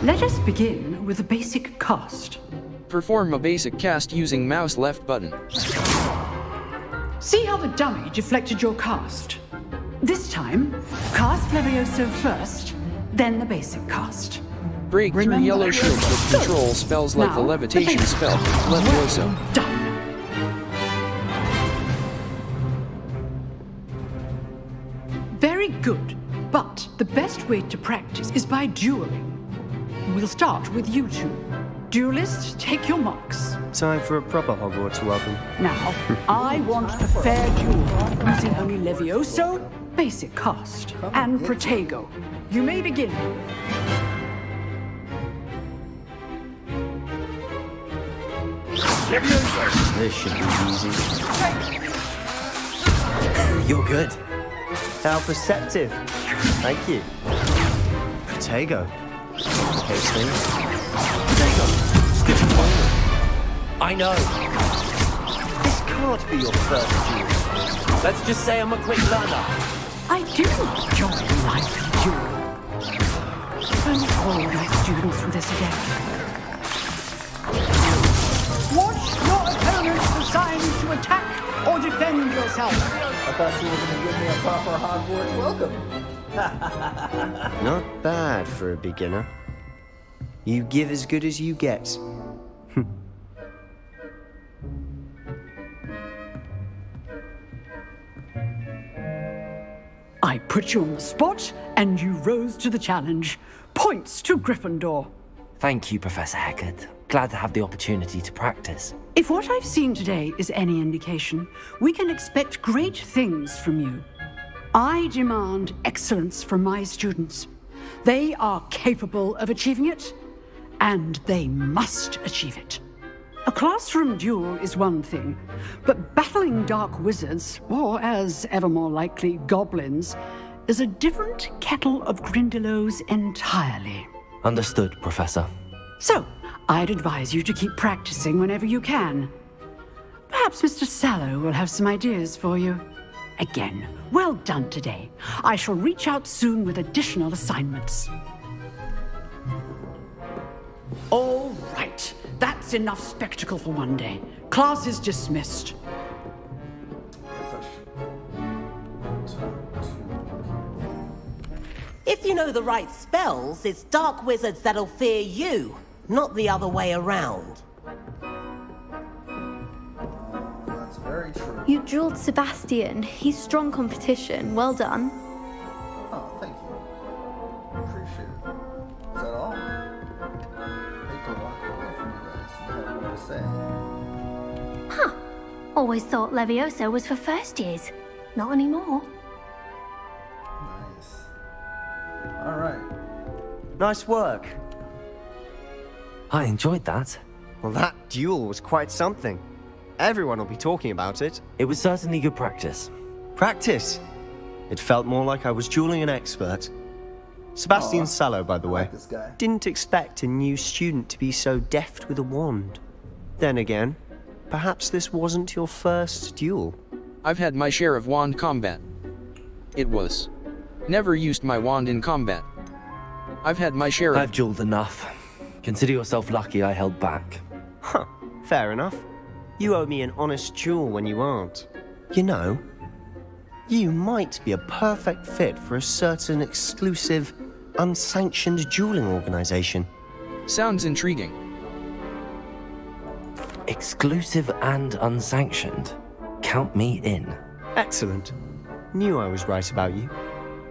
Let us begin with a basic cast. Perform a basic cast using mouse left button. See how the dummy deflected your cast? This time, cast Levioso first, then the basic cast. Break through yellow shield with control spells like the levitation spell, Levioso. Done. Very good, but the best way to practice is by dueling. We'll start with you two. Duelists, take your marks. Time for a proper Hogwarts welcome. Now, I want a fair duel, using only Levioso, basic cast, and Protego. You may begin. Levioso! This should be easy. You're good. How perceptive. Thank you. Protego. Case things. Protego. Stiff opponent. I know. This can't be your first duel. Let's just say I'm a quick learner. I do enjoy life in duel. Don't hold my students for this again. Watch your opponents decide to attack or defend yourself. I thought you were going to give me a proper Hogwarts welcome. Not bad for a beginner. You give as good as you get. I put you on the spot, and you rose to the challenge. Points to Gryffindor. Thank you, Professor Heckard. Glad to have the opportunity to practice. If what I've seen today is any indication, we can expect great things from you. I demand excellence from my students. They are capable of achieving it, and they must achieve it. A classroom duel is one thing, but battling dark wizards, or as ever more likely, goblins, is a different kettle of Grindylows entirely. Understood, Professor. So, I'd advise you to keep practicing whenever you can. Perhaps Mr. Sallow will have some ideas for you. Again, well done today. I shall reach out soon with additional assignments. All right. That's enough spectacle for one day. Class is dismissed. If you know the right spells, it's dark wizards that'll fear you, not the other way around. That's very true. You dueled Sebastian. He's strong competition. Well done. Oh, thank you. Appreciate it. Is that all? Hate to walk away from you guys. You have more to say. Huh. Always thought Levioso was for first years. Not anymore. Nice. Alright. Nice work. I enjoyed that. Well, that duel was quite something. Everyone will be talking about it. It was certainly good practice. Practice? It felt more like I was dueling an expert. Sebastian Sallow, by the way. This guy. Didn't expect a new student to be so deft with a wand. Then again, perhaps this wasn't your first duel. I've had my share of wand combat. It was Never used my wand in combat. I've had my share of— I've jeweled enough. Consider yourself lucky I held back. Huh, fair enough. You owe me an honest jewel when you aren't. You know, you might be a perfect fit for a certain exclusive, unsanctioned dueling organization. Sounds intriguing. Exclusive and unsanctioned. Count me in. Excellent. Knew I was right about you.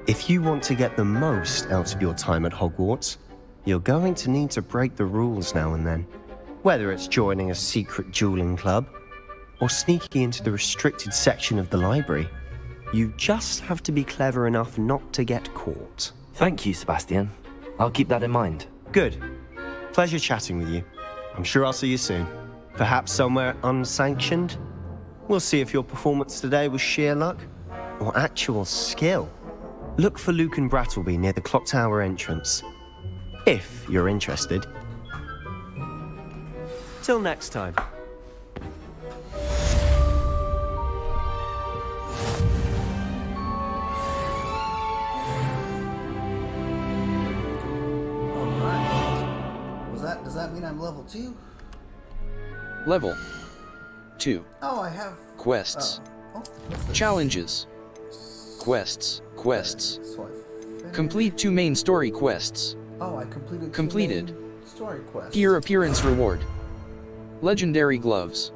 If you want to get the most out of your time at Hogwarts, you're going to need to break the rules now and then. Whether it's joining a secret dueling club, or sneaking into the restricted section of the library, you just have to be clever enough not to get caught. Thank you, Sebastian. I'll keep that in mind. Good. Pleasure chatting with you. I'm sure I'll see you soon. Perhaps somewhere unsanctioned? We'll see if your performance today was sheer luck, or actual skill. Look for Luke and Brattleby near the clock tower entrance. If you're interested. Till next time. Does that mean I'm level 2? Level 2. Oh, I have quests. Challenges. Quests. Complete 2 main story quests. Oh, I completed. Completed. Story quests. Gear appearance reward. Legendary gloves.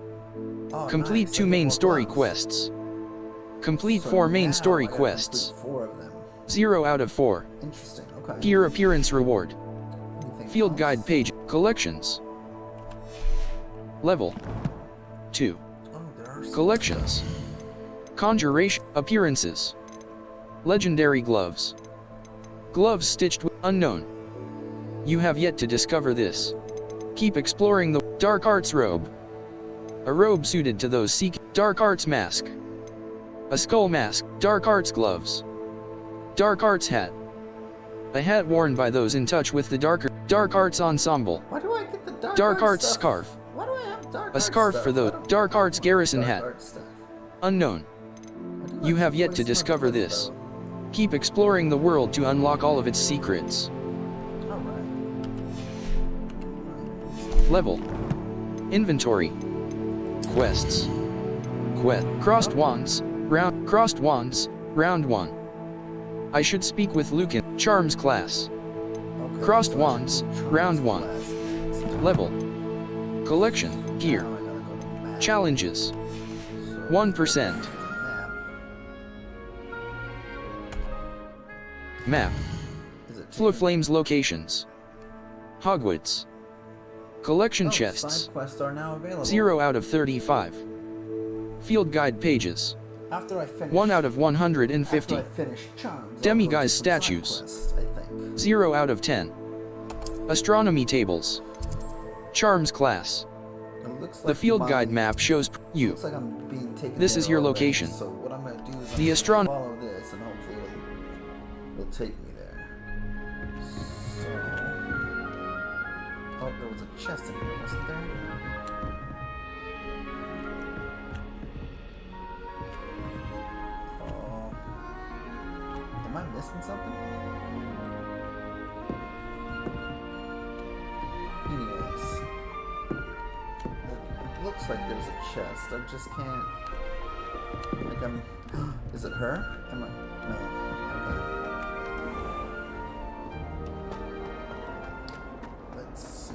Oh, Complete nice. 2 main story quests. Complete 4 main story quests. 4 of them. 0 out of 4. Interesting. Okay. Gear appearance reward. Field guide page. Collections. Level 2. Collections. Conjuration. Appearances. Legendary gloves. Gloves stitched with unknown. You have yet to discover this. Keep exploring the dark arts robe. A robe suited to those seeking dark arts mask. A skull mask. Dark arts gloves. Dark arts hat. A hat worn by those in touch with the dark arts ensemble. Why do I get the Dark arts scarf. Why do I have dark A scarf for the dark arts garrison hat. Unknown. You have yet to discover this. Keep exploring the world to unlock all of its secrets. Level. Inventory. Quests. Crossed wands. Round 1. I should speak with Luke in Charms class. Crossed wands. Round 1. Level. Collection. Gear. Challenges. 1%. Map. Flames locations. Hogwarts. Collection chests. Side quests are now available. 0 out of 35. Field guide pages. After I finish, 1 out of 150. After I finish Charms, Demiguise statues. 0 out of 10. Astronomy tables. Charms class. The field guide map shows you. Looks like I'm being taken This is there your already, location. So what I'm gonna do is The follow this, and hopefully it'll take me there. So, oh, there was a chest in here, wasn't there? Oh, am I missing something? Anyways. Looks like there's a chest. I just can't. Like I'm. Is it her? Am I? No. Okay. Let's see.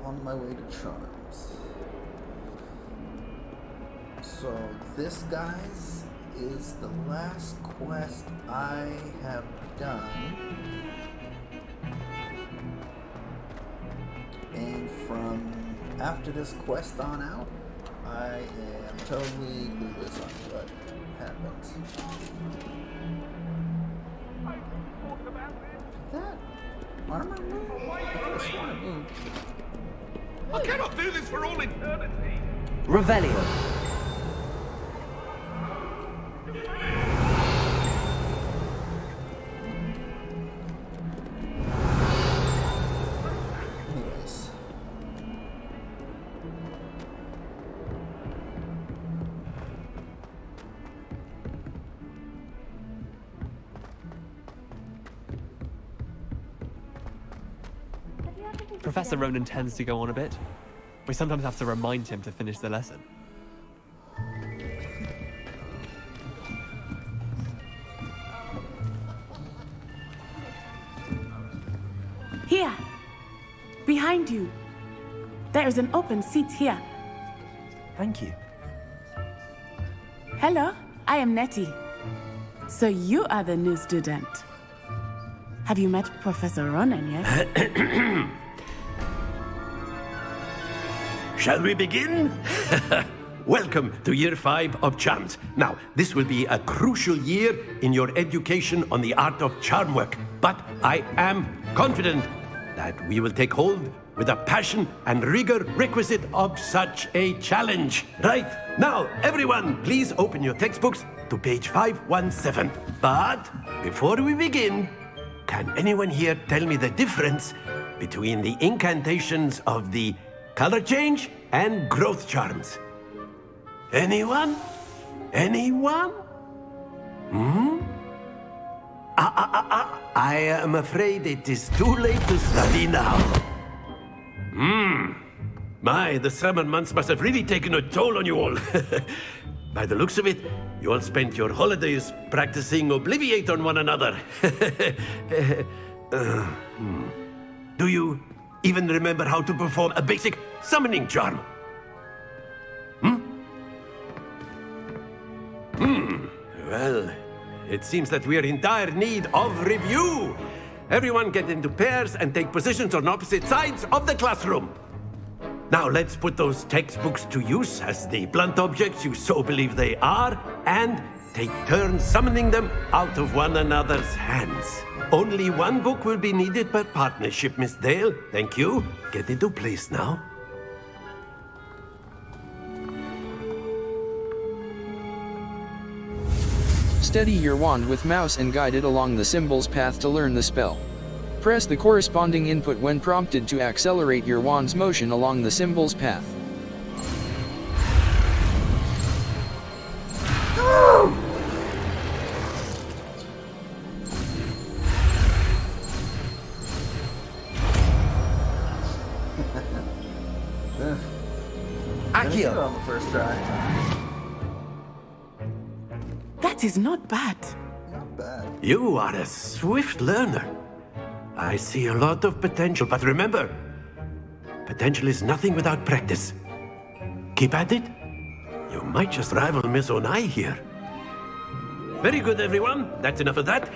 On my way to Charms. So this, guys, is the last quest I have done. And from after this quest on out, I am totally clueless on what happens. Did that armor move? I could have sworn it moved. I cannot do this for all eternity. Revelio. Anyways. Professor Ronan tends to go on a bit. We sometimes have to remind him to finish the lesson. Here, behind you. There is an open seat here. Thank you. Hello, I am Nettie. So you are the new student. Have you met Professor Ronan yet? Shall we begin? Welcome to Year 5 of Charms. Now, this will be a crucial year in your education on the art of charm work. But I am confident that we will take hold with the passion and rigor requisite of such a challenge. Right, now, everyone, please open your textbooks to page 517. But before we begin, can anyone here tell me the difference between the incantations of the color change and growth charms? Anyone? Anyone? I am afraid it is too late to study now. My, the summer months must have really taken a toll on you all. By the looks of it, you all spent your holidays practicing Obliviate on one another. Do you even remember how to perform a basic summoning charm? Well, it seems that we are in dire need of review. Everyone get into pairs and take positions on opposite sides of the classroom. Now let's put those textbooks to use as the blunt objects you so believe they are, and take turns summoning them out of one another's hands. Only one book will be needed per partnership, Miss Dale. Thank you. Get into place now. Steady your wand with mouse and guide it along the symbol's path to learn the spell. Press the corresponding input when prompted to accelerate your wand's motion along the symbol's path. Akio on the first try. That is not bad. Not bad. You are a swift learner. I see a lot of potential, but remember, potential is nothing without practice. Keep at it. You might just rival Miss Onai here. Very good, everyone. That's enough of that.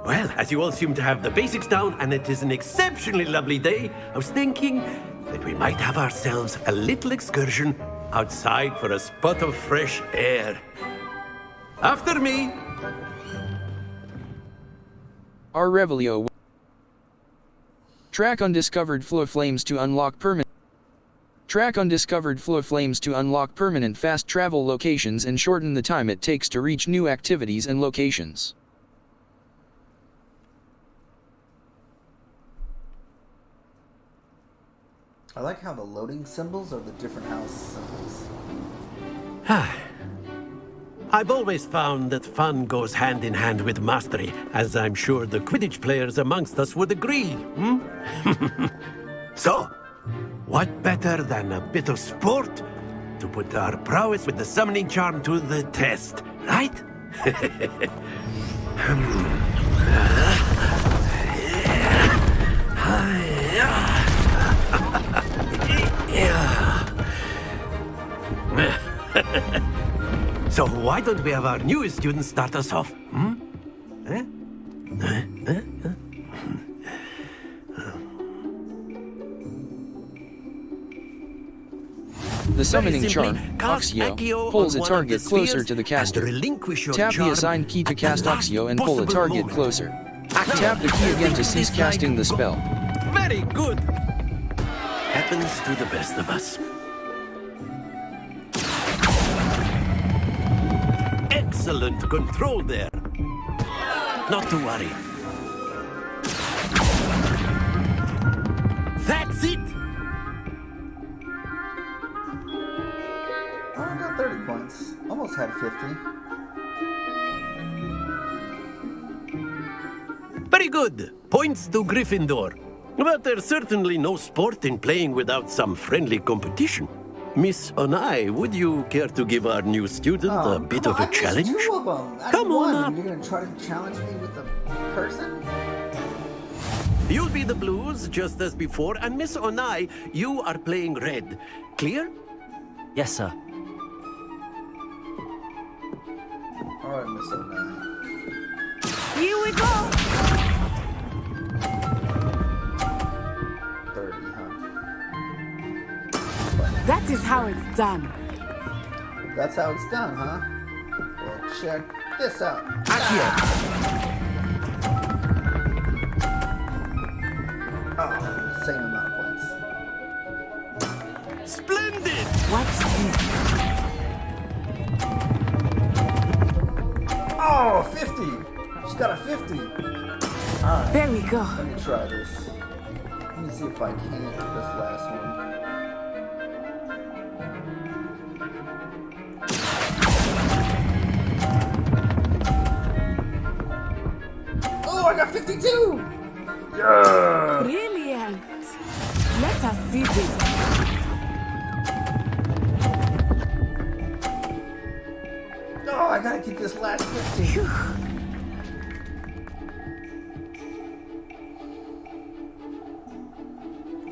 Well, as you all seem to have the basics down, and it is an exceptionally lovely day, I was thinking that we might have ourselves a little excursion outside for a spot of fresh air. After me! Our Revelio. Track undiscovered flow flames to unlock permanent. Track undiscovered flow flames to unlock permanent fast travel locations and shorten the time it takes to reach new activities and locations. I like how the loading symbols are the different house symbols. I've always found that fun goes hand in hand with mastery, as I'm sure the Quidditch players amongst us would agree, So, what better than a bit of sport to put our prowess with the summoning charm to the test, right? So why don't we have our newest student start us off? The summoning charm, Oxio, pulls a target closer to the caster. Tap the assigned key to cast Oxio and pull a target closer. Tap the key again to cease casting the spell. Very good! Happens to the best of us. Excellent control there. Not to worry. That's it! Oh, I got 30 points. Almost had 50. Very good. Points to Gryffindor. But there's certainly no sport in playing without some friendly competition. Miss Onai, would you care to give our new student a bit of a challenge? Two of them. Come on up. You're gonna try to challenge me with a person? You'll be the blues, just as before, and Miss Onai, you are playing red. Clear? Yes, sir. Alright, Miss Onai. Here we go! 30, huh? That is how it's done. That's how it's done, huh? Well, check this out. Oh, same amount of points. Splendid! Watch this. Oh, 50! She's got a 50! Alright. There we go. Let me try this. Let me see if I can get this last one. Oh, I got 52! Yeah! Brilliant! Let us see this. Oh, I gotta keep this last 50.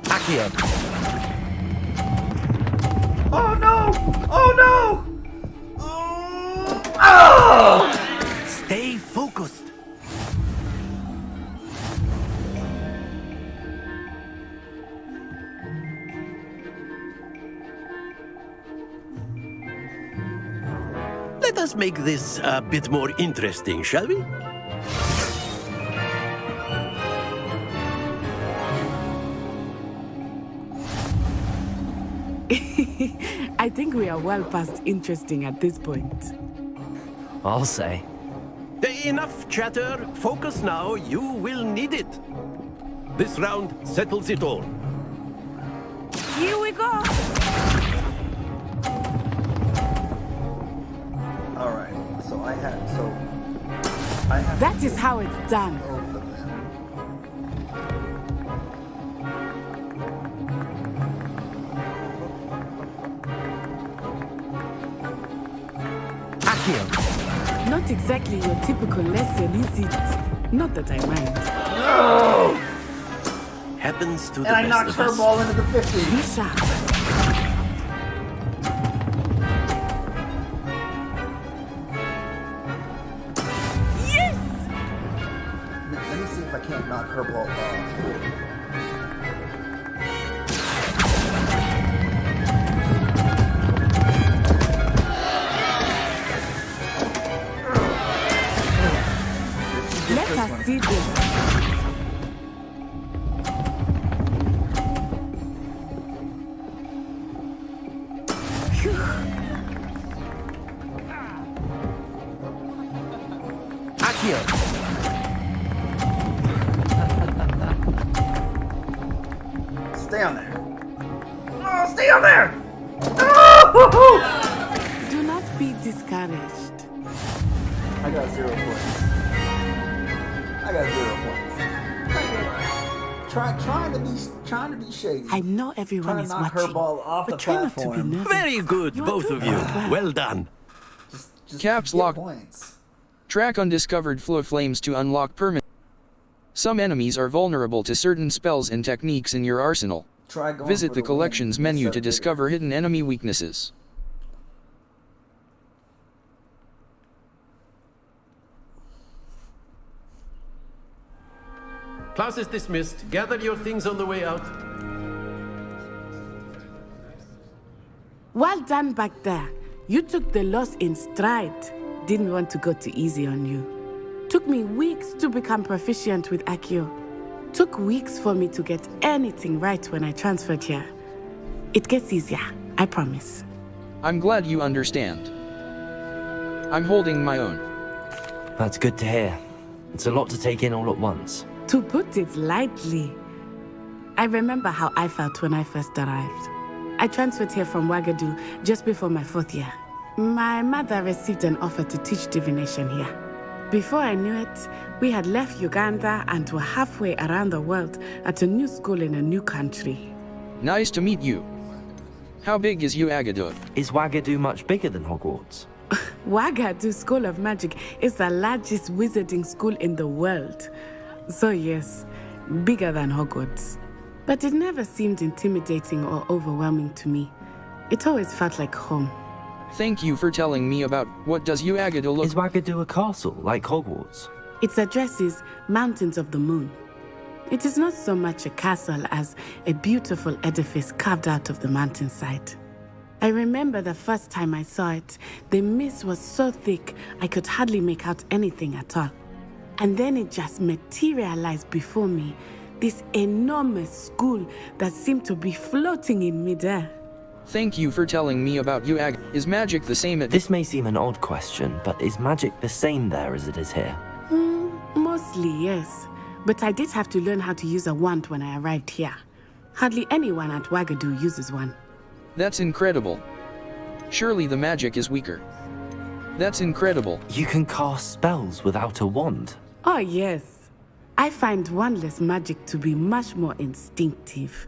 Accio. Oh no! Oh no! Oh! Stay focused. Let us make this a bit more interesting, shall we? I think we are well past interesting at this point. I'll say. Enough chatter. Focus now. You will need it. This round settles it all. Here we go! Alright, so I have That is how it's done. both of them. Not exactly your typical lesson, is it? Not that I mind. No! Happens to the And I best knocked of her us. ball into the 50. Be sharp. Yes! Let me see if I can't knock her ball off. Let us see this. Accio. Stay on there. Oh, stay on there! Oh! Do not be discouraged. I got 0 points. I got 0 points. Trying to be shady. I know everyone Trying is to knock watching. her ball off the but try not to be platform. nervous. Very good, You are both doing of you. well. Well done. Just Caps get lock. points. Track undiscovered flow flames to unlock permanent. Some enemies are vulnerable to certain spells and techniques in your arsenal. Try going Visit for the win collections menu instead to of getting- discover hidden enemy weaknesses. Class is dismissed. Gather your things on the way out. Well done back there. You took the loss in stride. Didn't want to go too easy on you. Took me weeks to become proficient with Accio. Took weeks for me to get anything right when I transferred here. It gets easier, I promise. I'm glad you understand. I'm holding my own. That's good to hear. It's a lot to take in all at once. To put it lightly, I remember how I felt when I first arrived. I transferred here from Wagadu just before my 4th year. My mother received an offer to teach divination here. Before I knew it, we had left Uganda and were halfway around the world at a new school in a new country. Nice to meet you. How big is Ouagadougou? Is Ouagadougou much bigger than Hogwarts? Ouagadougou School of Magic is the largest wizarding school in the world. So yes, bigger than Hogwarts. But it never seemed intimidating or overwhelming to me. It always felt like home. Thank you for telling me about what does Ouagadougou look. Is Ouagadougou a castle, like Hogwarts? Its address is Mountains of the Moon. It is not so much a castle as a beautiful edifice carved out of the mountainside. I remember the first time I saw it, the mist was so thick I could hardly make out anything at all. And then it just materialized before me, this enormous school that seemed to be floating in midair. Thank you for telling me about Ouagadougou. Is magic the same at... This may seem an odd question, but is magic the same there as it is here? Mostly, yes. But I did have to learn how to use a wand when I arrived here. Hardly anyone at Ouagadougou uses one. That's incredible. Surely the magic is weaker. That's incredible. You can cast spells without a wand? Oh, yes. I find wandless magic to be much more instinctive.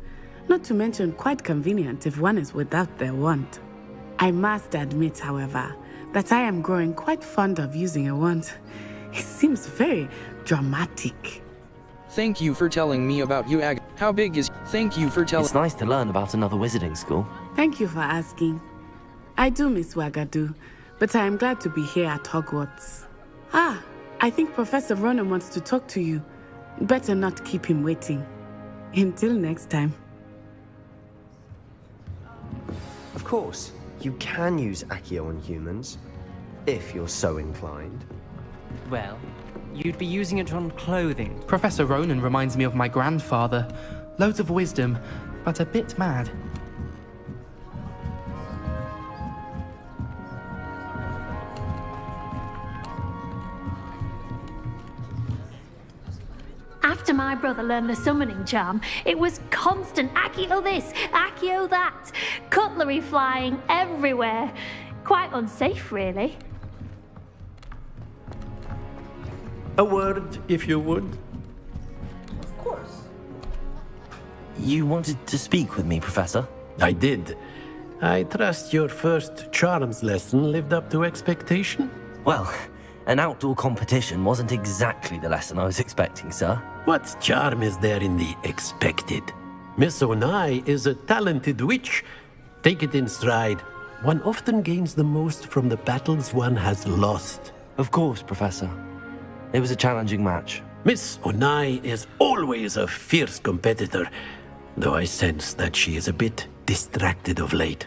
Not to mention quite convenient if one is without their wand. I must admit, however, that I am growing quite fond of using a wand. It seems very dramatic. Thank you for telling me about Ouagadougou. How big is... Thank you for telling... It's nice to learn about another wizarding school. Thank you for asking. I do miss Ouagadougou, but I am glad to be here at Hogwarts. Ah, I think Professor Ronan wants to talk to you. Better not keep him waiting. Until next time. Of course, you can use Accio on humans, if you're so inclined. Well, you'd be using it on clothing. Professor Ronan reminds me of my grandfather. Loads of wisdom, but a bit mad. After my brother learned the summoning charm, it was constant Accio this, Accio that, cutlery flying everywhere. Quite unsafe, really. A word, if you would. Of course. You wanted to speak with me, Professor? I did. I trust your first charms lesson lived up to expectation? Well, an outdoor competition wasn't exactly the lesson I was expecting, sir. What charm is there in the expected? Miss Onai is a talented witch. Take it in stride. One often gains the most from the battles one has lost. Of course, Professor. It was a challenging match. Miss Onai is always a fierce competitor, though I sense that she is a bit distracted of late.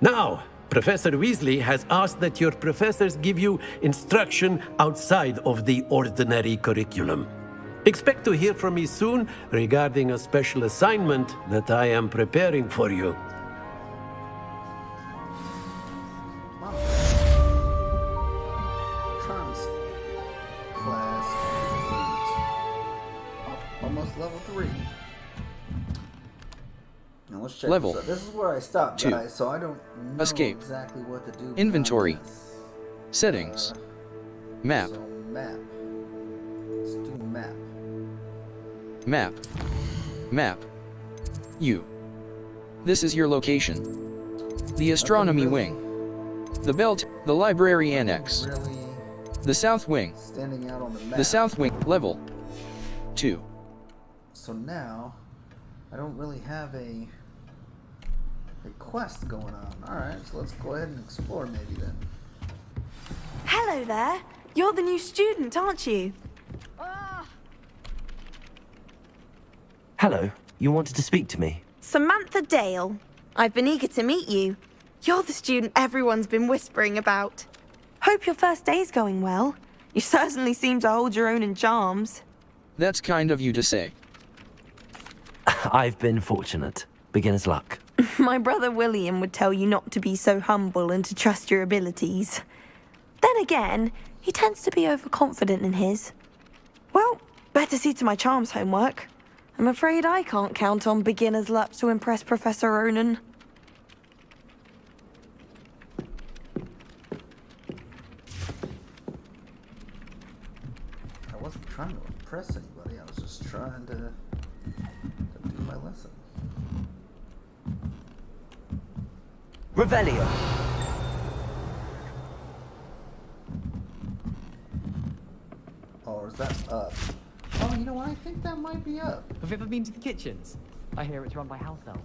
Now, Professor Weasley has asked that your professors give you instruction outside of the ordinary curriculum. Expect to hear from me soon regarding a special assignment that I am preparing for you. Charms. Class 8. Almost level 3. Now let's check Level this out. This is where I stopped, 2. guys, so I don't know Escape. exactly what to do. Inventory. Settings. Map. So map. Let's do map. Map. Map. You. This is your location. The astronomy wing. The belt, the library annex. Really the south wing. standing out on the map. The south wing. Level 2. So now, I don't really have a quest going on. Alright, so let's go ahead and explore maybe then. Hello there. You're the new student, aren't you? Hello. You wanted to speak to me? Samantha Dale. I've been eager to meet you. You're the student everyone's been whispering about. Hope your first day's going well. You certainly seem to hold your own in charms. That's kind of you to say. I've been fortunate. Beginner's luck. My brother William would tell you not to be so humble and to trust your abilities. Then again, he tends to be overconfident in his. Well, better see to my charms homework. I'm afraid I can't count on beginner's luck to impress Professor Ronan. Revelio. Or is that up? Oh, you know what? I think that might be up. Have you ever been to the kitchens? I hear it's run by house elves.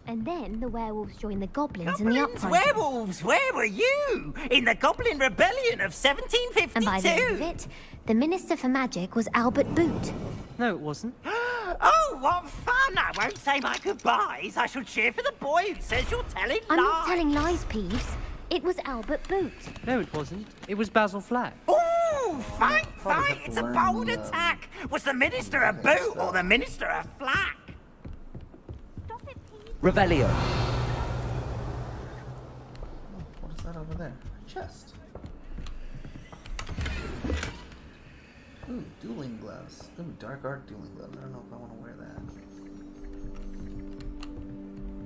And then the werewolves joined the goblins in the Goblins, uprising. werewolves, where were you? In the Goblin Rebellion of 1752? And by the end of it, the Minister for Magic was Albert Boot. No, it wasn't. Oh, what fun! I won't say my goodbyes. I shall cheer for the boy who says you're telling lies. I'm not telling lies, Peeves. It was Albert Boot. No, it wasn't. It was Basil Flack. Ooh, fight! It's a bold attack. Was the Minister a boot or the Minister a flack? Revelio. What is that over there? A chest. Ooh, dueling gloves. Ooh, dark art dueling gloves. I don't know if I want to wear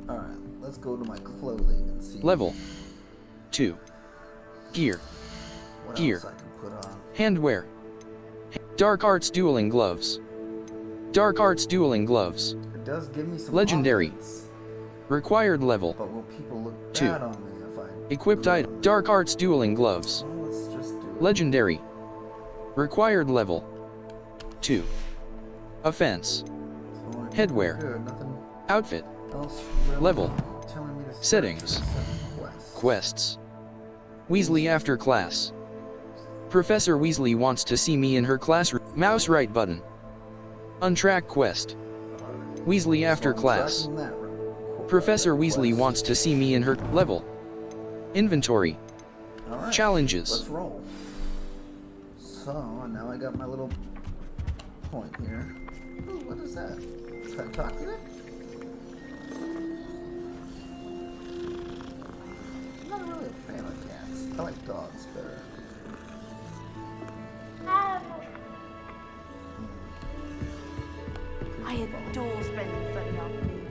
that. Alright, let's go to my clothing and see. Level 2. Gear. What Gear. else I can put on. Handwear. Dark Arts Dueling Gloves. Dark Arts Dueling Gloves. It does give me some Legendary. offense, Required level but will people look 2. bad on me if I... Equipped item. Dark Arts Dueling Gloves. Well, let's just do it. Legendary. Required level 2. Offense. Headwear. Good, nothing Outfit. else really Level. telling me to search Settings. for Quests. Weasley after class. Professor Weasley wants to see me in her classroom. Mouse right button. Untrack quest. Weasley after class. Professor Weasley wants to see me in her level. Inventory. Alright, Challenges. let's roll. So, now I got my little point here. Ooh, what is that? Can I talk to it? I'm not really a fan of cats. I like dogs better. I adore spending Sunday afternoon.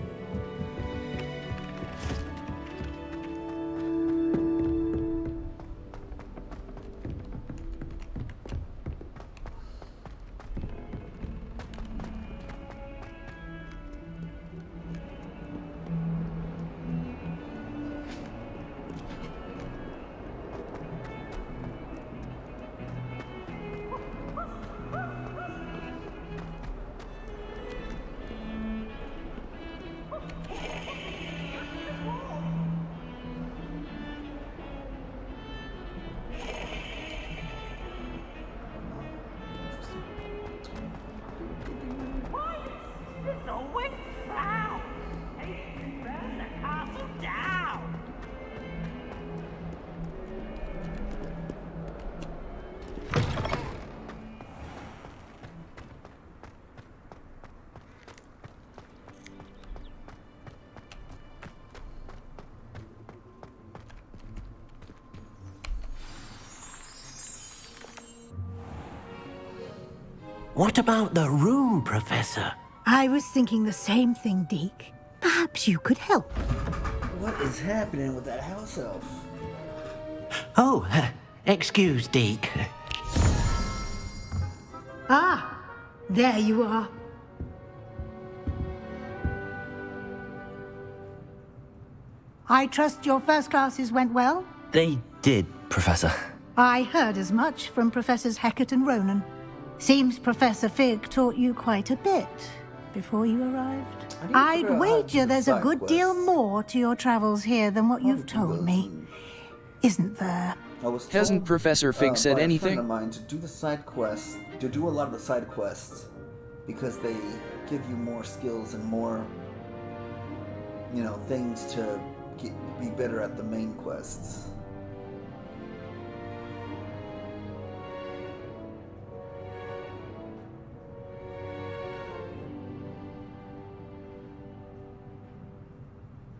It's always found. Hey, burn the castle down. What about the room, Professor? I was thinking the same thing, Deke. Perhaps you could help. What is happening with that house elf? Oh, excuse, Deke. Ah, there you are. I trust your first classes went well? They did, Professor. I heard as much from Professors Hecat and Ronan. Seems Professor Fig taught you quite a bit before you arrived. I'd wager there's a good deal more to your travels here than what you've told me. Isn't there? Hasn't Professor Fig said by a friend anything? of mine to do the side quests, to do a lot of the side quests, because they give you more skills and more, you know, things to be better at the main quests.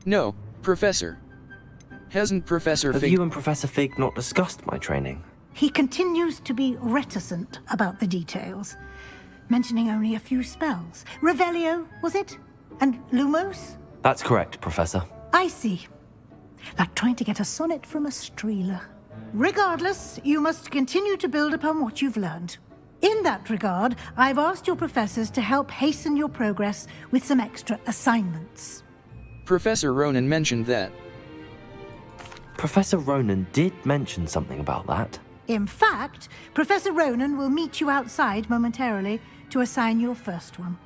No, Professor. Hasn't Professor Have Fig... you and Professor Fig not discussed my training? He continues to be reticent about the details, mentioning only a few spells. Revelio, was it? And Lumos? That's correct, Professor. I see. Like trying to get a sonnet from a streeler. Regardless, you must continue to build upon what you've learned. In that regard, I've asked your professors to help hasten your progress with some extra assignments. Professor Ronan mentioned that. Professor Ronan did mention something about that. In fact, Professor Ronan will meet you outside momentarily to assign your first one.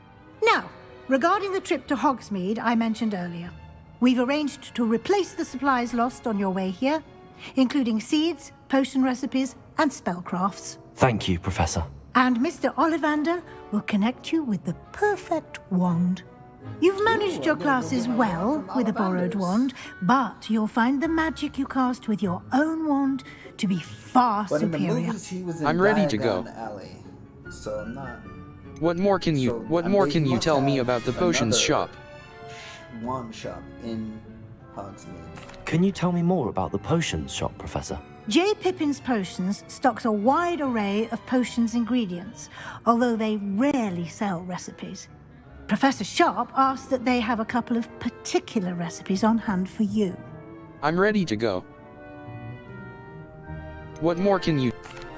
Now, regarding the trip to Hogsmeade I mentioned earlier, we've arranged to replace the supplies lost on your way here, including seeds, potion recipes, and spellcrafts. Thank you, Professor. And Mr. Ollivander will connect you with the perfect wand. You've managed your classes well with a borrowed wand, but you'll find the magic you cast with your own wand to be far superior. In the movies, he was in I'm ready to go. Alley, so I'm not. What more can you tell me about the potions shop? Wand shop in Hogsmeade. Can you tell me more about the potions shop, Professor? J. Pippin's Potions stocks a wide array of potions ingredients, although they rarely sell recipes. Professor Sharp asked that they have a couple of particular recipes on hand for you. I'm ready to go. What more can you...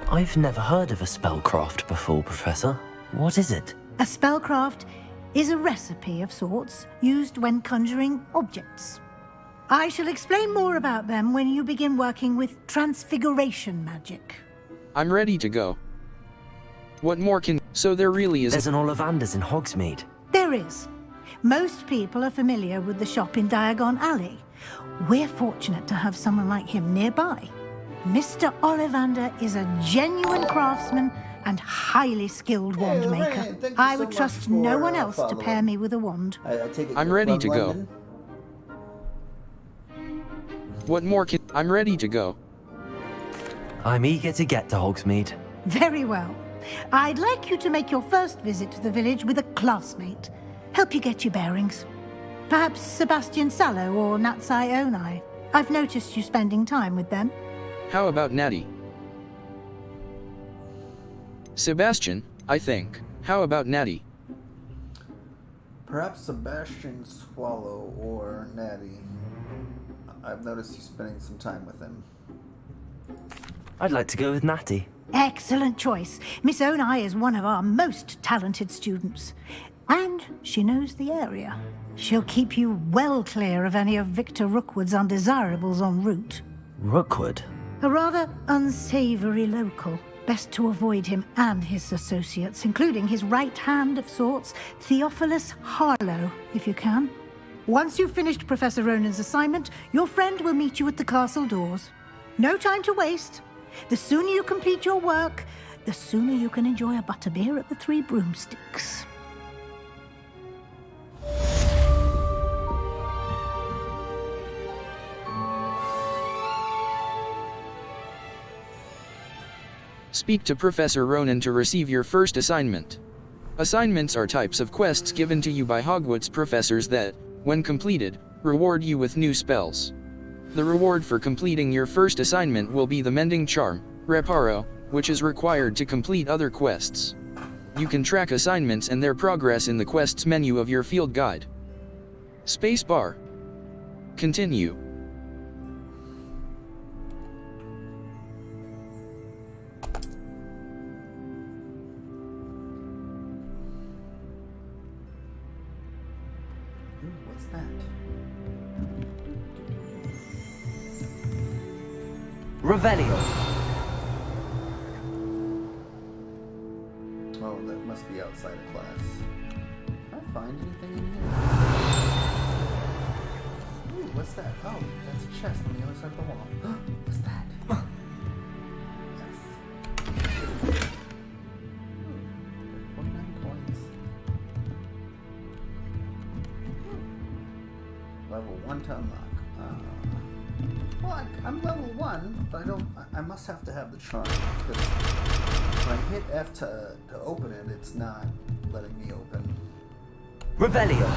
I've never heard of a spellcraft before, Professor. What is it? A spellcraft is a recipe of sorts used when conjuring objects. I shall explain more about them when you begin working with transfiguration magic. I'm ready to go. What more can... So there really is... There's an Ollivander's in Hogsmeade. There is. Most people are familiar with the shop in Diagon Alley. We're fortunate to have someone like him nearby. Mr. Ollivander is a genuine craftsman and highly skilled wand maker. I would trust no one else to pair me with a wand. I'm ready to go. What more can... I'm ready to go. I'm eager to get to Hogsmeade. Very well. I'd like you to make your first visit to the village with a classmate. Help you get your bearings. Perhaps Sebastian Sallow or Natsai Onai. I've noticed you spending time with them. How about Natty? Sebastian, I think. How about Natty? Perhaps Sebastian Swallow or Natty. I've noticed you spending some time with him. I'd like to go with Natty. Excellent choice. Miss Onai is one of our most talented students. And she knows the area. She'll keep you well clear of any of Victor Rookwood's undesirables en route. Rookwood? A rather unsavory local. Best to avoid him and his associates, including his right hand of sorts, Theophilus Harlow, if you can. Once you've finished Professor Ronan's assignment, your friend will meet you at the castle doors. No time to waste. The sooner you complete your work, the sooner you can enjoy a butterbeer at the Three Broomsticks. Speak to Professor Ronan to receive your first assignment. Assignments are types of quests given to you by Hogwarts professors that, when completed, reward you with new spells. The reward for completing your first assignment will be the Mending Charm, Reparo, which is required to complete other quests. You can track assignments and their progress in the quests menu of your field guide. Spacebar. Continue. What's that? Revelio. Oh, that must be outside of class. Can I find anything in here? Ooh, what's that? Oh, that's a chest on the other side of the wall. What's that? Yes. 49 coins. Level 1 to unlock. Well, I'm level 1, but I must have to have the charm, because when I hit F to open it, it's not letting me open. Revelio.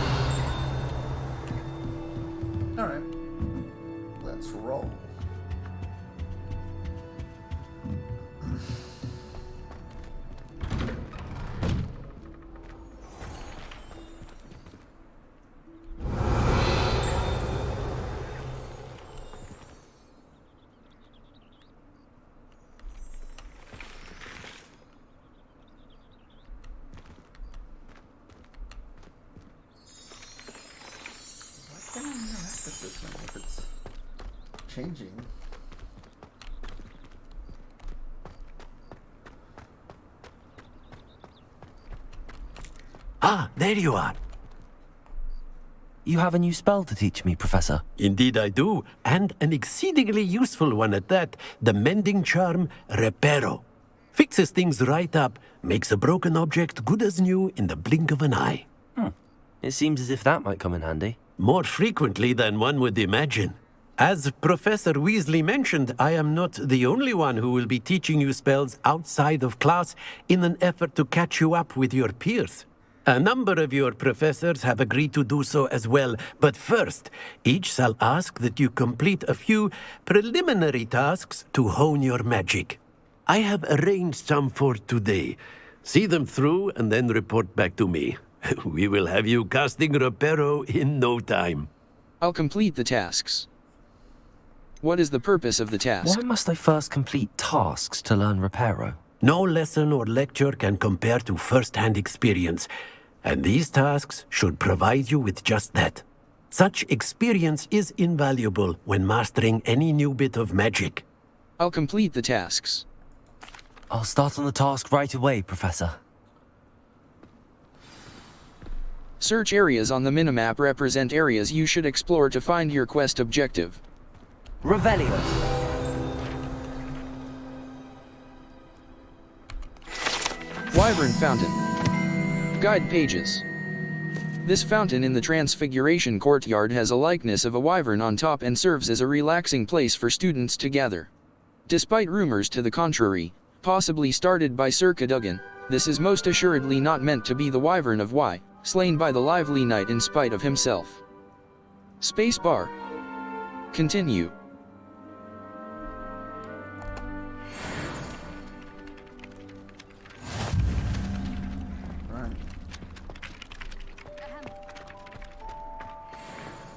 Alright. Let's roll. changing. Ah, there you are. You have a new spell to teach me, Professor. Indeed I do, and an exceedingly useful one at that. The mending charm, Reparo. Fixes things right up, makes a broken object good as new in the blink of an eye. It seems as if that might come in handy. More frequently than one would imagine. As Professor Weasley mentioned, I am not the only one who will be teaching you spells outside of class in an effort to catch you up with your peers. A number of your professors have agreed to do so as well, but first, each shall ask that you complete a few preliminary tasks to hone your magic. I have arranged some for today. See them through and then report back to me. We will have you casting Reparo in no time. I'll complete the tasks. What is the purpose of the task? Why must I first complete tasks to learn Reparo? No lesson or lecture can compare to first-hand experience, and these tasks should provide you with just that. Such experience is invaluable when mastering any new bit of magic. I'll complete the tasks. I'll start on the task right away, Professor. Search areas on the minimap represent areas you should explore to find your quest objective. Revelio. Wyvern Fountain. Guide pages. This fountain in the Transfiguration Courtyard has a likeness of a wyvern on top and serves as a relaxing place for students to gather. Despite rumors to the contrary, possibly started by Sir Cadogan, this is most assuredly not meant to be the wyvern of Y, slain by the lively knight in spite of himself. Spacebar. Continue.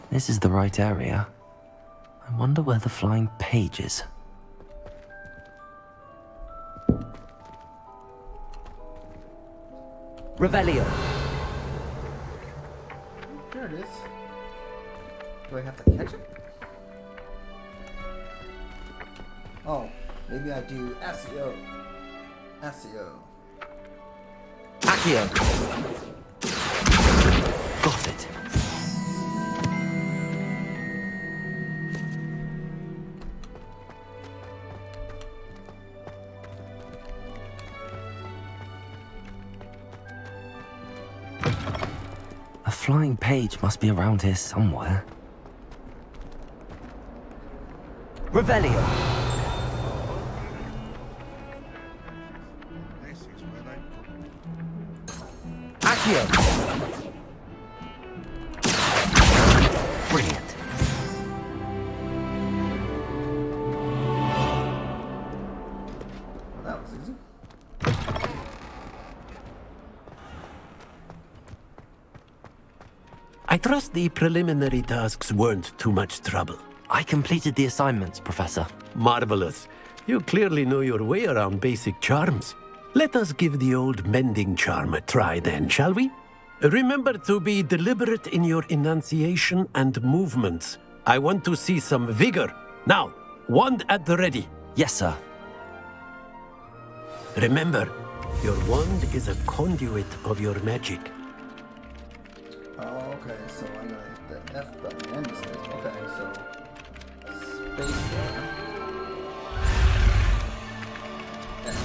This is the right area. I wonder where the flying page is. Revelio. There it is. Do I have to catch it? Oh, maybe I do SEO. SEO. Accio. Got it. A flying page must be around here somewhere. Revelio. Accio. Brilliant. Well, that was easy. I trust the preliminary tasks weren't too much trouble. I completed the assignments, Professor. Marvelous. You clearly know your way around basic charms. Let us give the old mending charm a try then, shall we? Remember to be deliberate in your enunciation and movements. I want to see some vigor. Now, wand at the ready. Yes, sir. Remember, your wand is a conduit of your magic. Oh, okay, so I'm gonna hit the F button and the space. Okay, so space bar. F.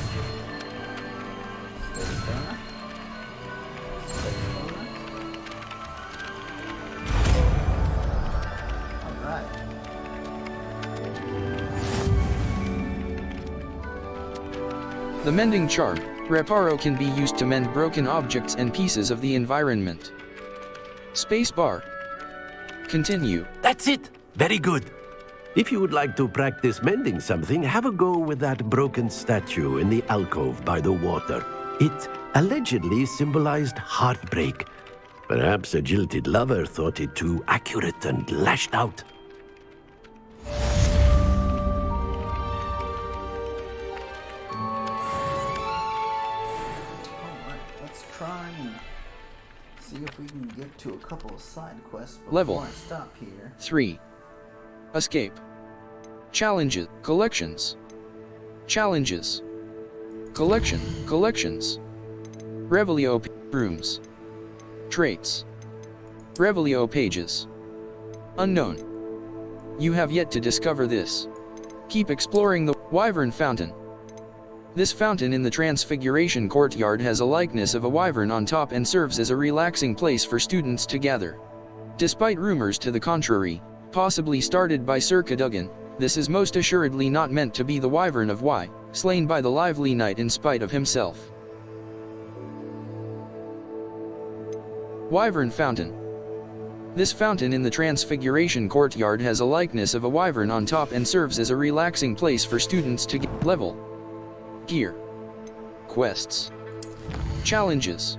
Space bar. Space bar. Alright. The mending charm, Reparo, can be used to mend broken objects and pieces of the environment. Spacebar. Continue. That's it. Very good. If you would like to practice mending something, have a go with that broken statue in the alcove by the water. It allegedly symbolized heartbreak. Perhaps a jilted lover thought it too accurate and lashed out. Let's try and see if we can get to a couple of side quests before Level I stop here. 3. Escape. Challenges. Collections. Challenges. Collections. Revelio rooms. Traits. Revelio pages. Unknown. You have yet to discover this. Keep exploring the Wyvern Fountain. This fountain in the Transfiguration Courtyard has a likeness of a wyvern on top and serves as a relaxing place for students to gather. Despite rumors to the contrary, possibly started by Sir Cadogan, this is most assuredly not meant to be the wyvern of Y, slain by the lively knight in spite of himself. Wyvern Fountain. This fountain in the Transfiguration Courtyard has a likeness of a wyvern on top and serves as a relaxing place for students to get level. Gear. Quests. Challenges.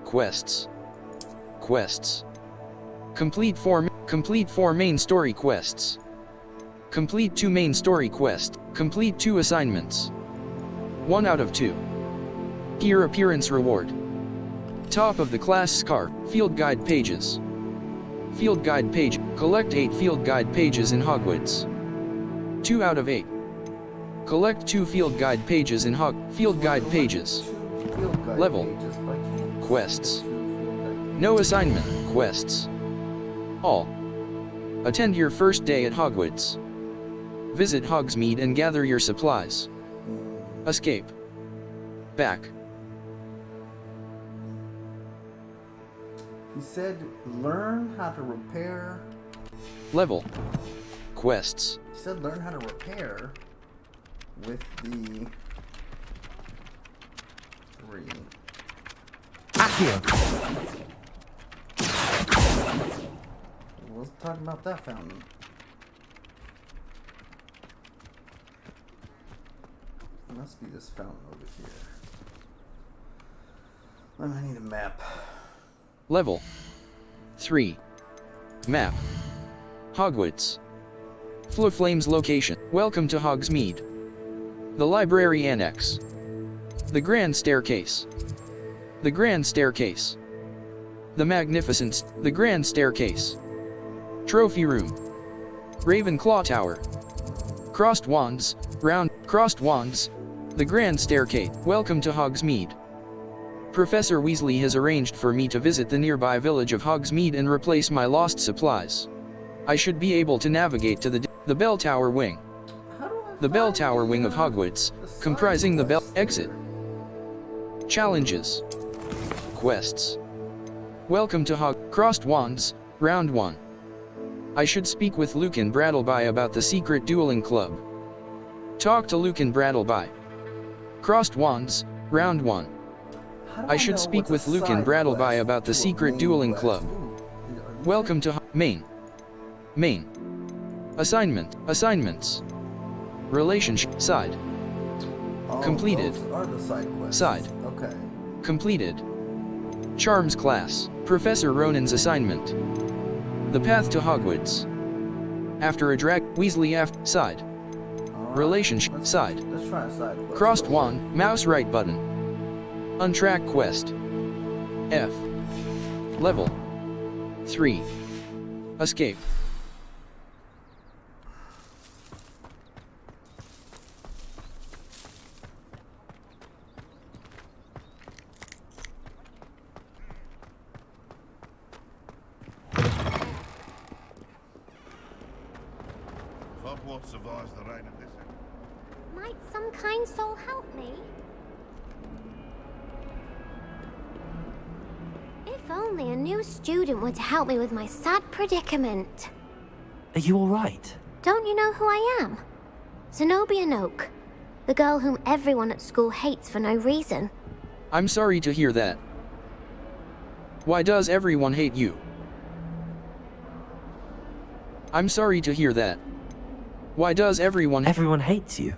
Quests. Complete 4 main story quests. Complete 2 main story quests. Complete 2 assignments. 1 out of 2. Gear appearance reward. Top of the class scarf. Field guide pages. Field guide page. Collect 8 field guide pages in Hogwarts. 2 out of 8. Collect 2 field guide pages in field guide pages. Level. Quests. No assignment. Quests. All. Attend your first day at Hogwarts. Visit Hogsmeade and gather your supplies. Escape. Back. He said, learn how to repair. Level. Quests. He said, learn how to repair with the 3. Accio. Let's talk about that fountain. It must be this fountain over here. I need a map. Level 3. Map. Hogwarts. Flurflame's location. Welcome to Hogsmeade. The Library Annex. The Grand Staircase. The Grand Staircase. The Magnificent. The Grand Staircase. Trophy Room. Ravenclaw Tower. Crossed Wands. Crossed Wands. The Grand Staircase. Welcome to Hogsmeade. Professor Weasley has arranged for me to visit the nearby village of Hogsmeade and replace my lost supplies. I should be able to navigate to the Bell Tower Wing. The Bell Tower Wing of Hogwarts, comprising the Bell exit. Challenges. Quests. Welcome to Crossed Wands, Round 1. I should speak with Lucan Brattleby about the secret dueling club. Talk to Lucan Brattleby. Crossed Wands, Round 1. I should speak with Lucan Brattleby about the secret dueling club. Welcome to Main. Assignments. Relationship. Side. Completed. Those are the side quests. Side. Okay. Completed. Charms class. Professor Ronan's assignment. The path to Hogwarts. After a drag. Weasley after. Side. Relationship. Side. Let's try a side quest. Crossed wand. Mouse right button. Untrack quest. F. Level 3. Escape. Hogwarts survives the rain of this. Might some kind soul help me? If only a new student were to help me with my sad predicament. Are you alright? Don't you know who I am? Zenobia Noak, the girl whom everyone at school hates for no reason. I'm sorry to hear that. Why does everyone hate you? I'm sorry to hear that. Why does everyone hates you?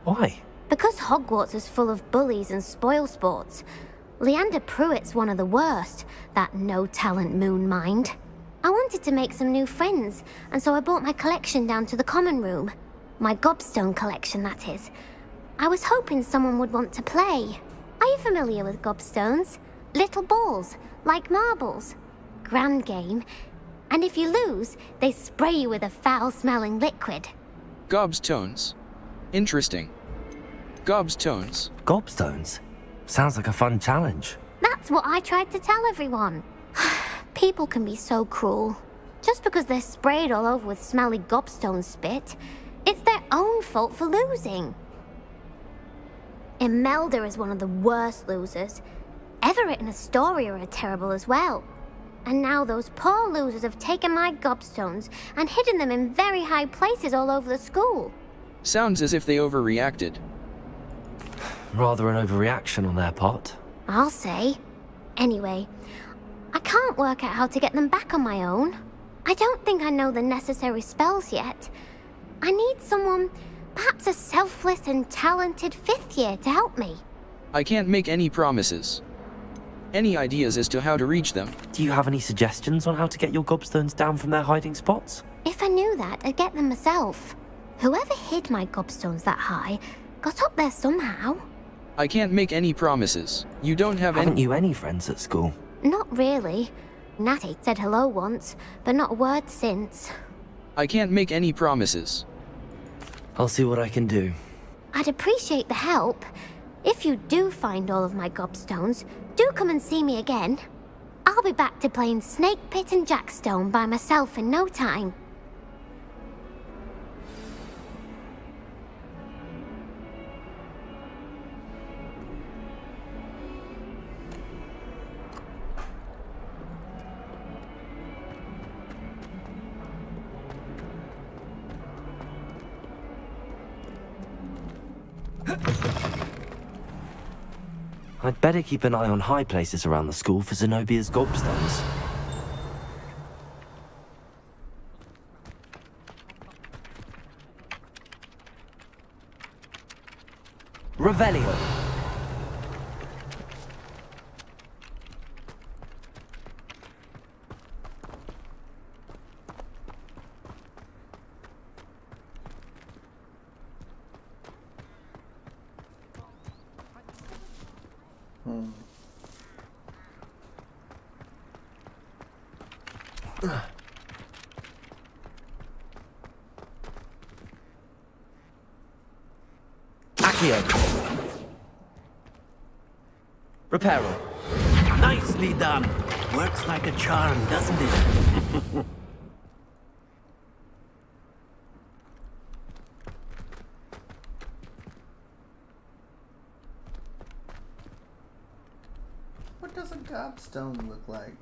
Why? Because Hogwarts is full of bullies and spoilsports. Leander Pruitt's one of the worst, that no-talent moon mind. I wanted to make some new friends, and so I brought my collection down to the common room. My gobstone collection, that is. I was hoping someone would want to play. Are you familiar with gobstones? Little balls, like marbles. Grand game. And if you lose, they spray you with a foul-smelling liquid. Gobstones. Interesting. Gobstones. Gobstones? Sounds like a fun challenge. That's what I tried to tell everyone. People can be so cruel. Just because they're sprayed all over with smelly gobstone spit, it's their own fault for losing. Imelda is one of the worst losers. Everett and Astoria are terrible as well. And now those poor losers have taken my gobstones and hidden them in very high places all over the school. Sounds as if they overreacted. Rather an overreaction on their part. I'll say. Anyway, I can't work out how to get them back on my own. I don't think I know the necessary spells yet. I need someone, perhaps a selfless and talented 5th year to help me. I can't make any promises. Any ideas as to how to reach them? Do you have any suggestions on how to get your gobstones down from their hiding spots? If I knew that, I'd get them myself. Whoever hid my gobstones that high got up there somehow. I can't make any promises. You don't have any— Haven't you any friends at school? Not really. Natty said hello once, but not a word since. I can't make any promises. I'll see what I can do. I'd appreciate the help. If you do find all of my gobstones, do come and see me again. I'll be back to playing Snake Pit and Jackstone by myself in no time. I'd better keep an eye on high places around the school for Zenobia's gobstones. Revelio. Accio. Reparo. Nicely done. Works like a charm, doesn't it? What does a gobstone look like?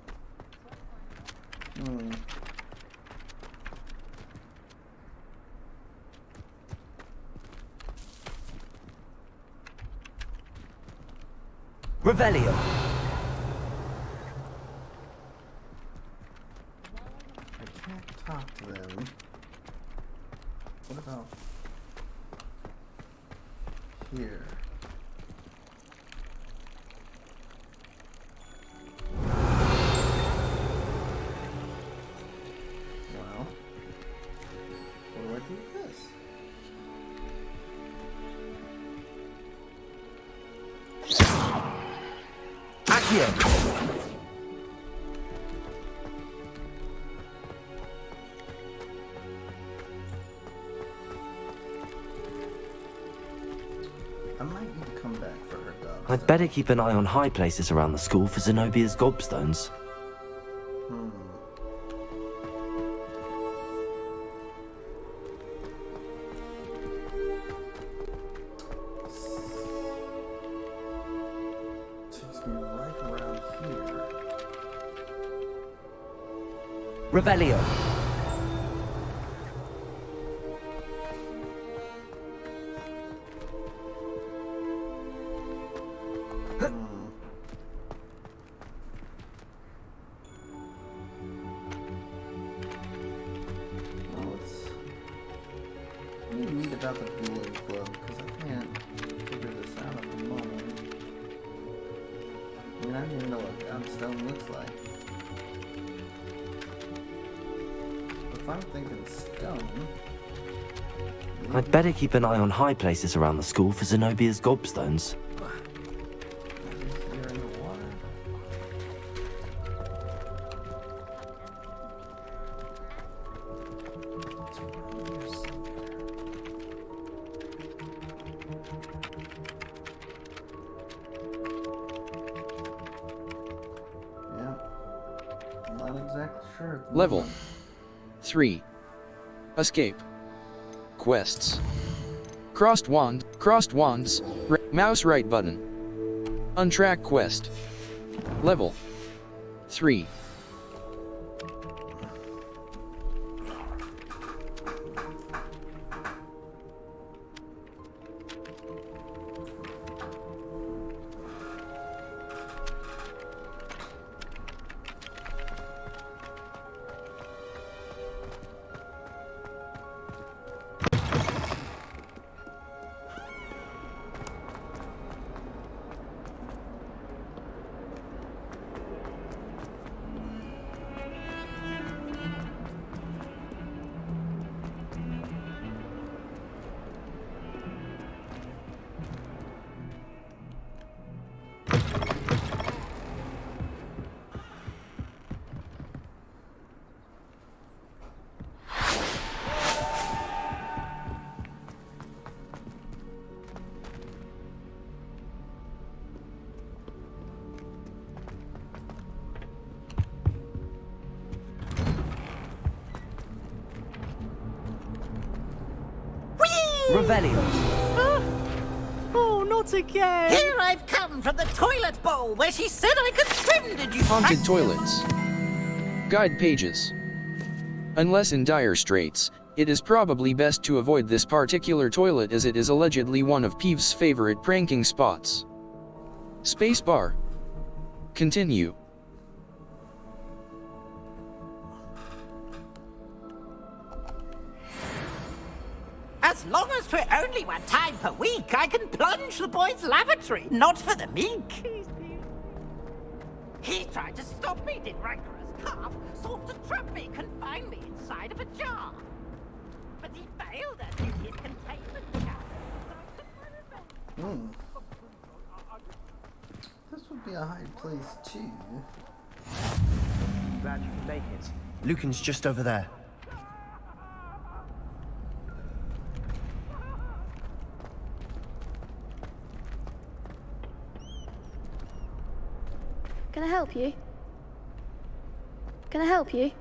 Revelio. I can't talk to them. What about here? Well, what do I do with this? Accio. I might need to come back for her gobstone. I'd better keep an eye on high places around the school for Zenobia's gobstones. Takes me right around here. Revelio. What do you need about the dueling club? Because I can't figure this out at the moment. I mean, I don't even know what gobstone looks like. If I'm thinking stone... I'd better keep an eye on high places around the school for Zenobia's gobstones. Here in the water. It's around here somewhere. Level 3. Escape. Quests. Crossed wands, mouse right button. Untrack quest. Level 3. Revelio. Oh, not again! Here I've come from the toilet bowl where she said I could swim, did you? Haunted toilets. Guide pages. Unless in dire straits, it is probably best to avoid this particular toilet as it is allegedly one of Peeves' favorite pranking spots. Spacebar. Continue. As long as for only one time per week, I can plunge the boy's lavatory, not for the meek. He tried to stop me, did rancorous calf, sought to trap me, confine me inside of a jar. But he failed us in his containment cap. This would be a high place too. Glad you can make it. Lucan's just over there. Can I help you? Can I help you?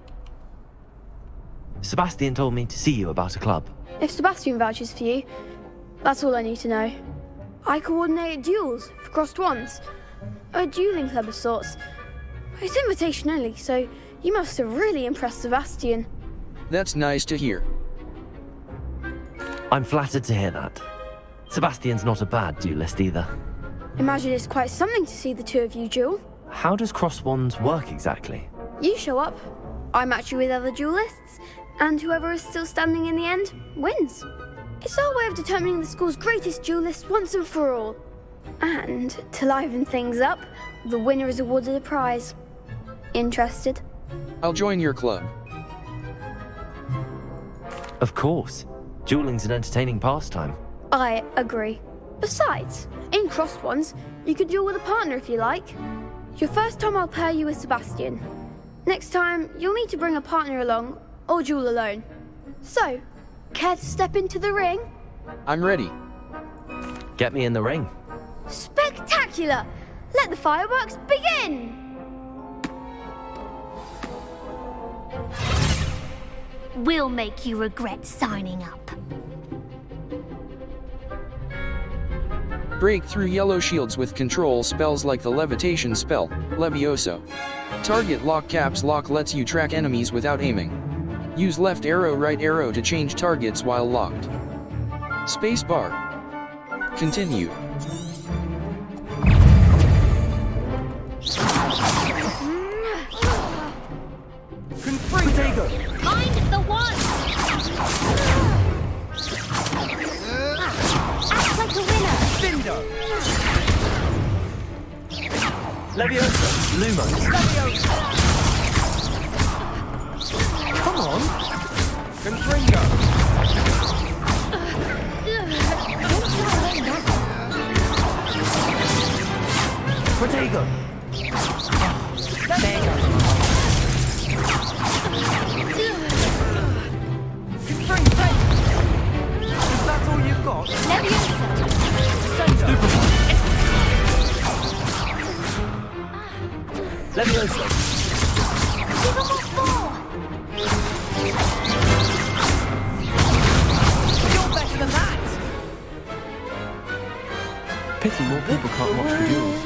Sebastian told me to see you about a club. If Sebastian vouches for you, that's all I need to know. I coordinate duels for crossed wands. A dueling club of sorts. It's invitation only, so you must have really impressed Sebastian. That's nice to hear. I'm flattered to hear that. Sebastian's not a bad duelist either. Imagine it's quite something to see the two of you duel. How does cross wands work exactly? You show up, I match you with other duelists, and whoever is still standing in the end wins. It's our way of determining the school's greatest duelist once and for all. And to liven things up, the winner is awarded a prize. Interested? I'll join your club. Of course. Dueling's an entertaining pastime. I agree. Besides, in crossed ones, you could duel with a partner if you like. Your first time I'll pair you with Sebastian. Next time, you'll need to bring a partner along, or duel alone. So, care to step into the ring? I'm ready. Get me in the ring. Spectacular! Let the fireworks begin! We'll make you regret signing up. Break through yellow shields with control spells like the levitation spell, Levioso. Target lock caps lock lets you track enemies without aiming. Use left arrow right arrow to change targets while locked. Spacebar. Continue. Potato! Mind the one! Act like a winner! Bindo! Leviosa! Lumos! Leviosa! Come on! Confringo! Protego! Lego! Confringo! Is that all you've got? Leviosa! pity more people can't watch the duels.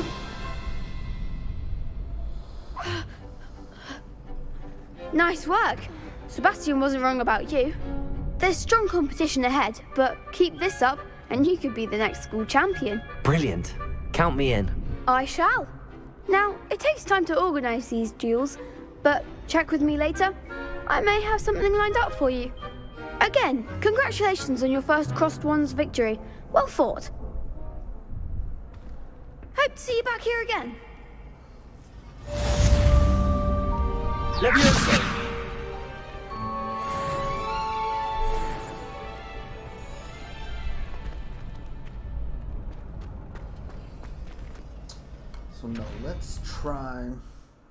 Nice work. Sebastian wasn't wrong about you. There's strong competition ahead, but keep this up and you could be the next school champion. Brilliant. Count me in. I shall. Now, it takes time to organise these duels, but check with me later. I may have something lined up for you. Again, congratulations on your first Crossed Wands victory. Well fought. Hope to see you back here again. Leviosa! So no, let's try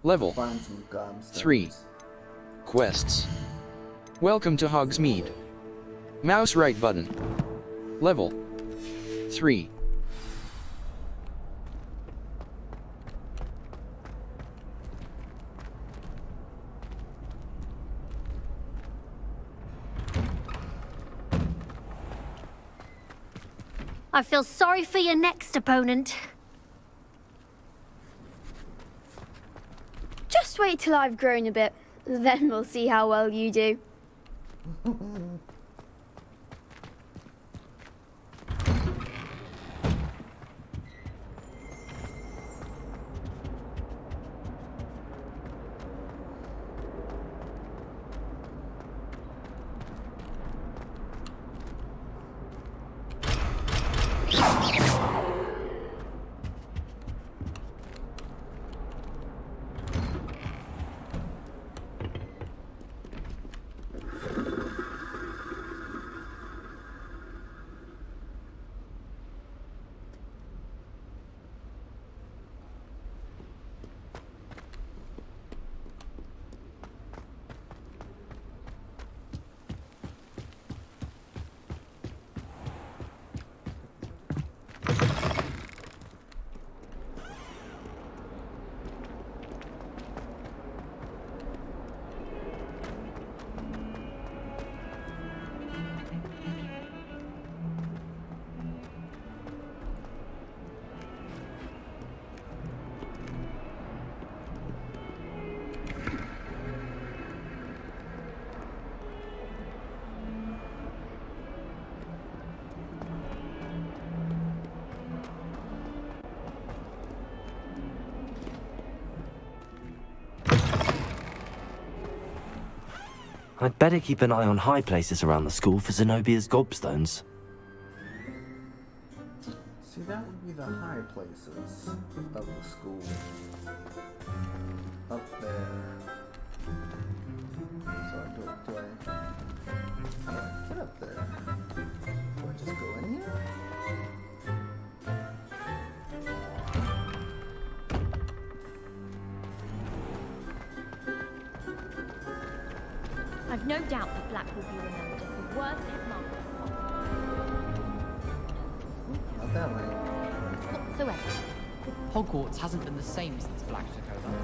Level find some gobstones. 3. Quests. Welcome to Hogsmeade. Mouse right button. Level 3. I feel sorry for your next opponent. Just wait till I've grown a bit, then we'll see how well you do. I'd better keep an eye on high places around the school for Zenobia's gobstones. See, that would be the high places of the school. Up there. So do I get up there? Do I just go in here? I've no doubt that Black will be remembered as the worst headmaster Not that way. whatsoever. Hogwarts hasn't been the same since Black took over.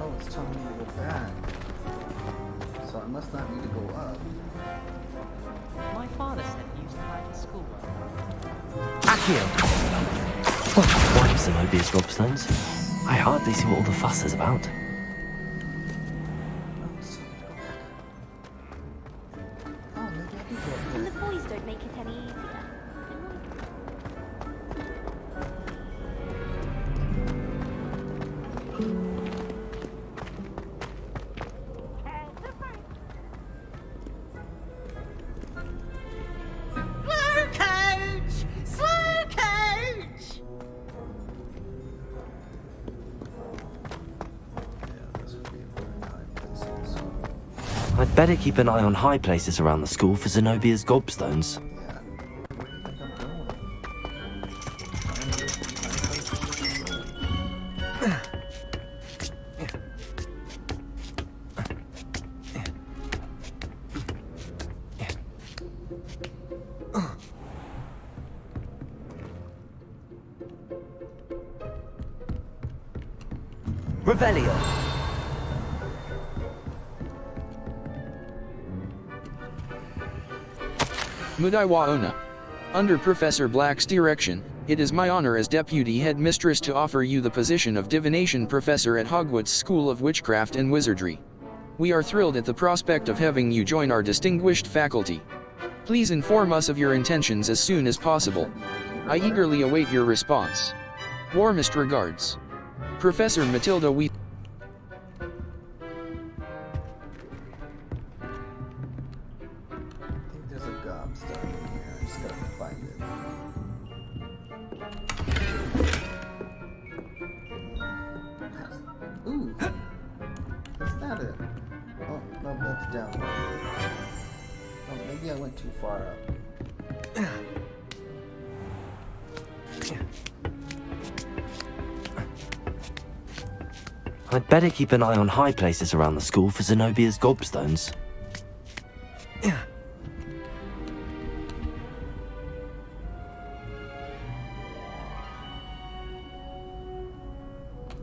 Oh, it's telling me to go back. So I must not need to go up. My father said he used to hide his schoolwork. Accio! Why have Zenobia's gobstones? I hardly see what all the fuss is about. And the boys don't make it any easier. Slow coach! Slow coach! I'd better keep an eye on high places around the school for Zenobia's gobstones. Revelio. Mudai Waona. Under Professor Black's direction, it is my honor as Deputy Headmistress to offer you the position of Divination Professor at Hogwarts School of Witchcraft and Wizardry. We are thrilled at the prospect of having you join our distinguished faculty. Please inform us of your intentions as soon as possible. I eagerly await your response. Warmest regards. Professor Matilda Weasley. There's a gobstone in here. I just gotta find it. Ooh. Is that it? Oh, no, that's down. Oh, maybe I went too far up. I'd better keep an eye on high places around the school for Zenobia's gobstones.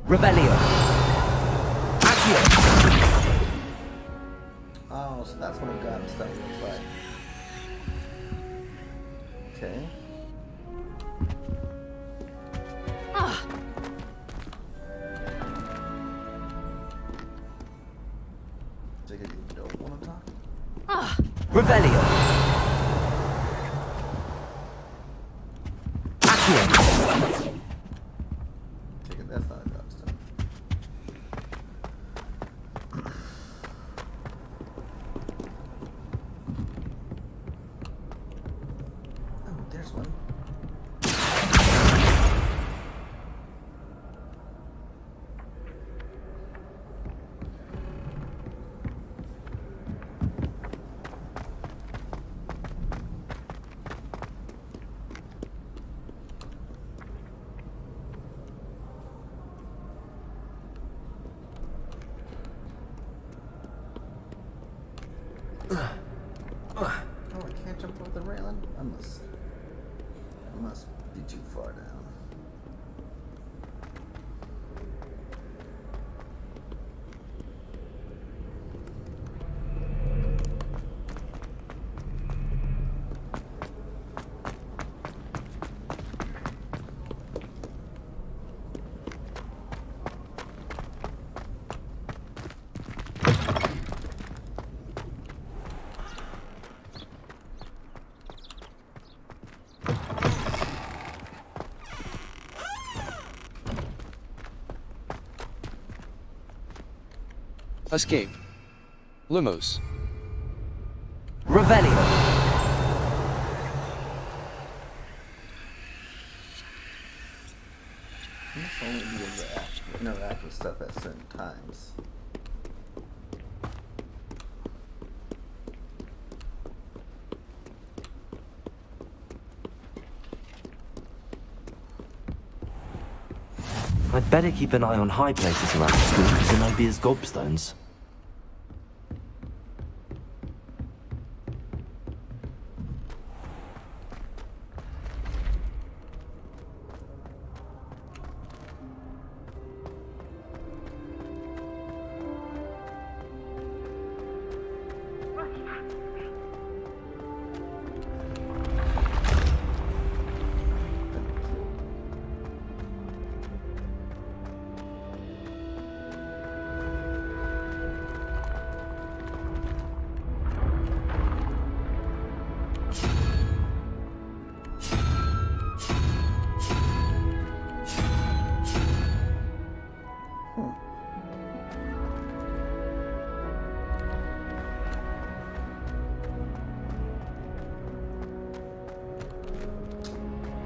Revelio! Oh, so that's what a gobstone looks like. Okay. You don't want to talk? Revelio! Take it, that's not a gobstone. Oh, there's one. Oh, I can't jump over the railing? I must be too far down. Escape. Lumos. Revelio! You must only be able to interact with stuff at certain times. I'd better keep an eye on high places around the school for Zenobia's gobstones.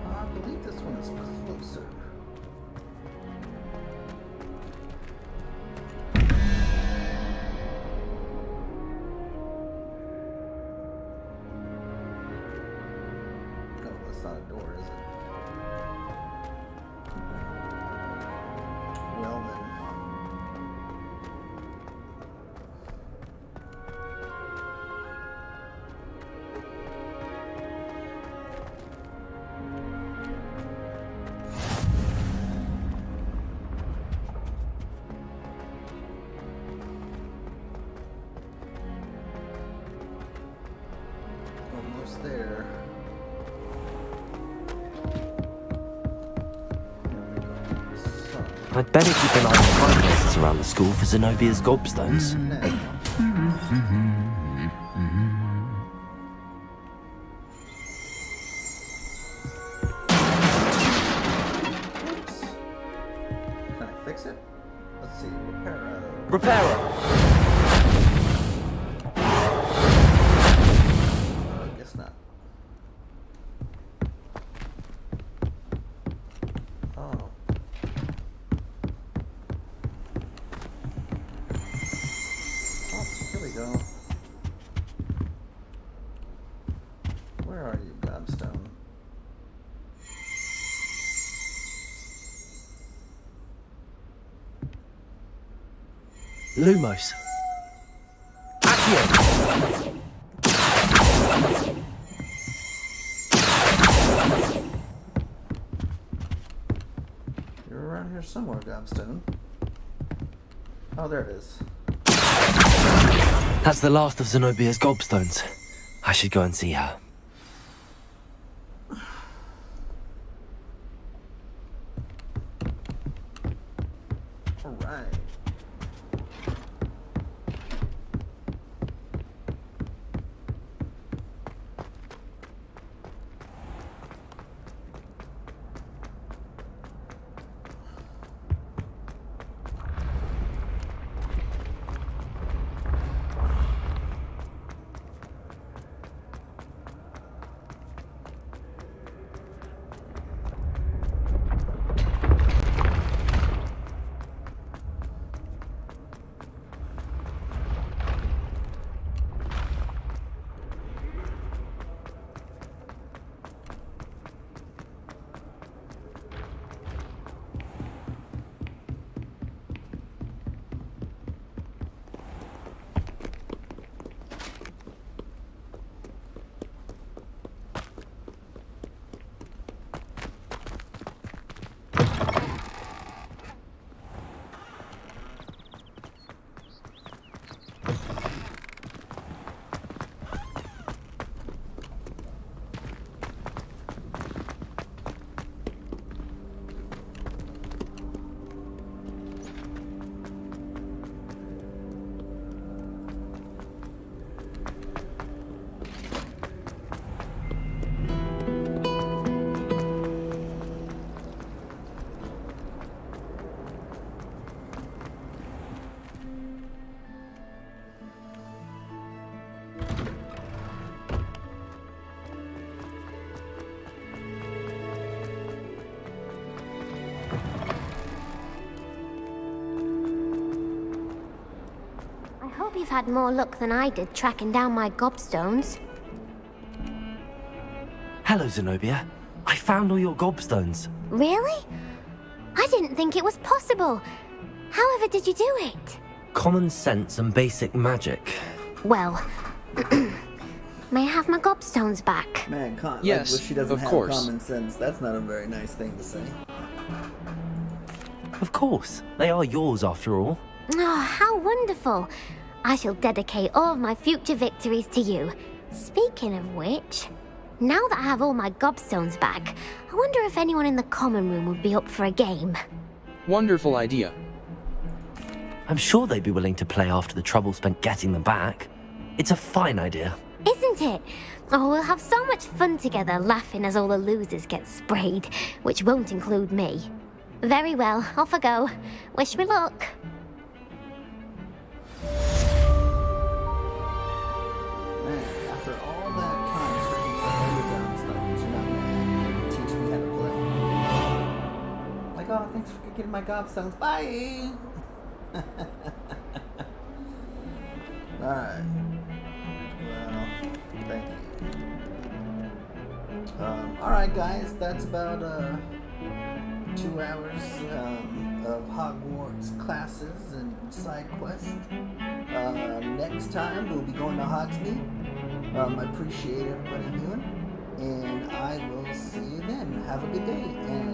I believe this one is closer. No, that's not a door, is it? Well then. Almost there. I'd better keep an eye on finalists around the school for Zenobia's gobstones. Can I fix it? Let's see. Reparo. Reparo! Guess not. Oh. Here we go. Where are you, Gobstone? Lumos. Accio! You're around here somewhere, Gobstone. Oh, there it is. That's the last of Zenobia's gobstones. I should go and see her. All right. Hope you've had more luck than I did tracking down my gobstones. Hello, Zenobia. I found all your gobstones. Really? I didn't think it was possible. However did you do it? Common sense and basic magic. Well, may I have my gobstones back? Man, yes, like, she doesn't of have course. common sense. That's not a very nice thing to say. Of course. They are yours, after all. Oh, how wonderful. I shall dedicate all of my future victories to you. Speaking of which, now that I have all my gobstones back, I wonder if anyone in the common room would be up for a game. Wonderful idea. I'm sure they'd be willing to play after the trouble spent getting them back. It's a fine idea. Isn't it? Oh, we'll have so much fun together laughing as all the losers get sprayed, which won't include me. Very well, off I go. Wish me luck. Man, after all that time searching for other gobstones, you're not gonna teach me how to play. Like, oh, thanks for getting my gobstones. Bye! Alright. Well, thank you. Alright guys, that's about 2 hours of Hogwarts classes and side quests. Next time we'll be going to Hogsmeade. I appreciate everybody viewing, and I will see you then. Have a good day. And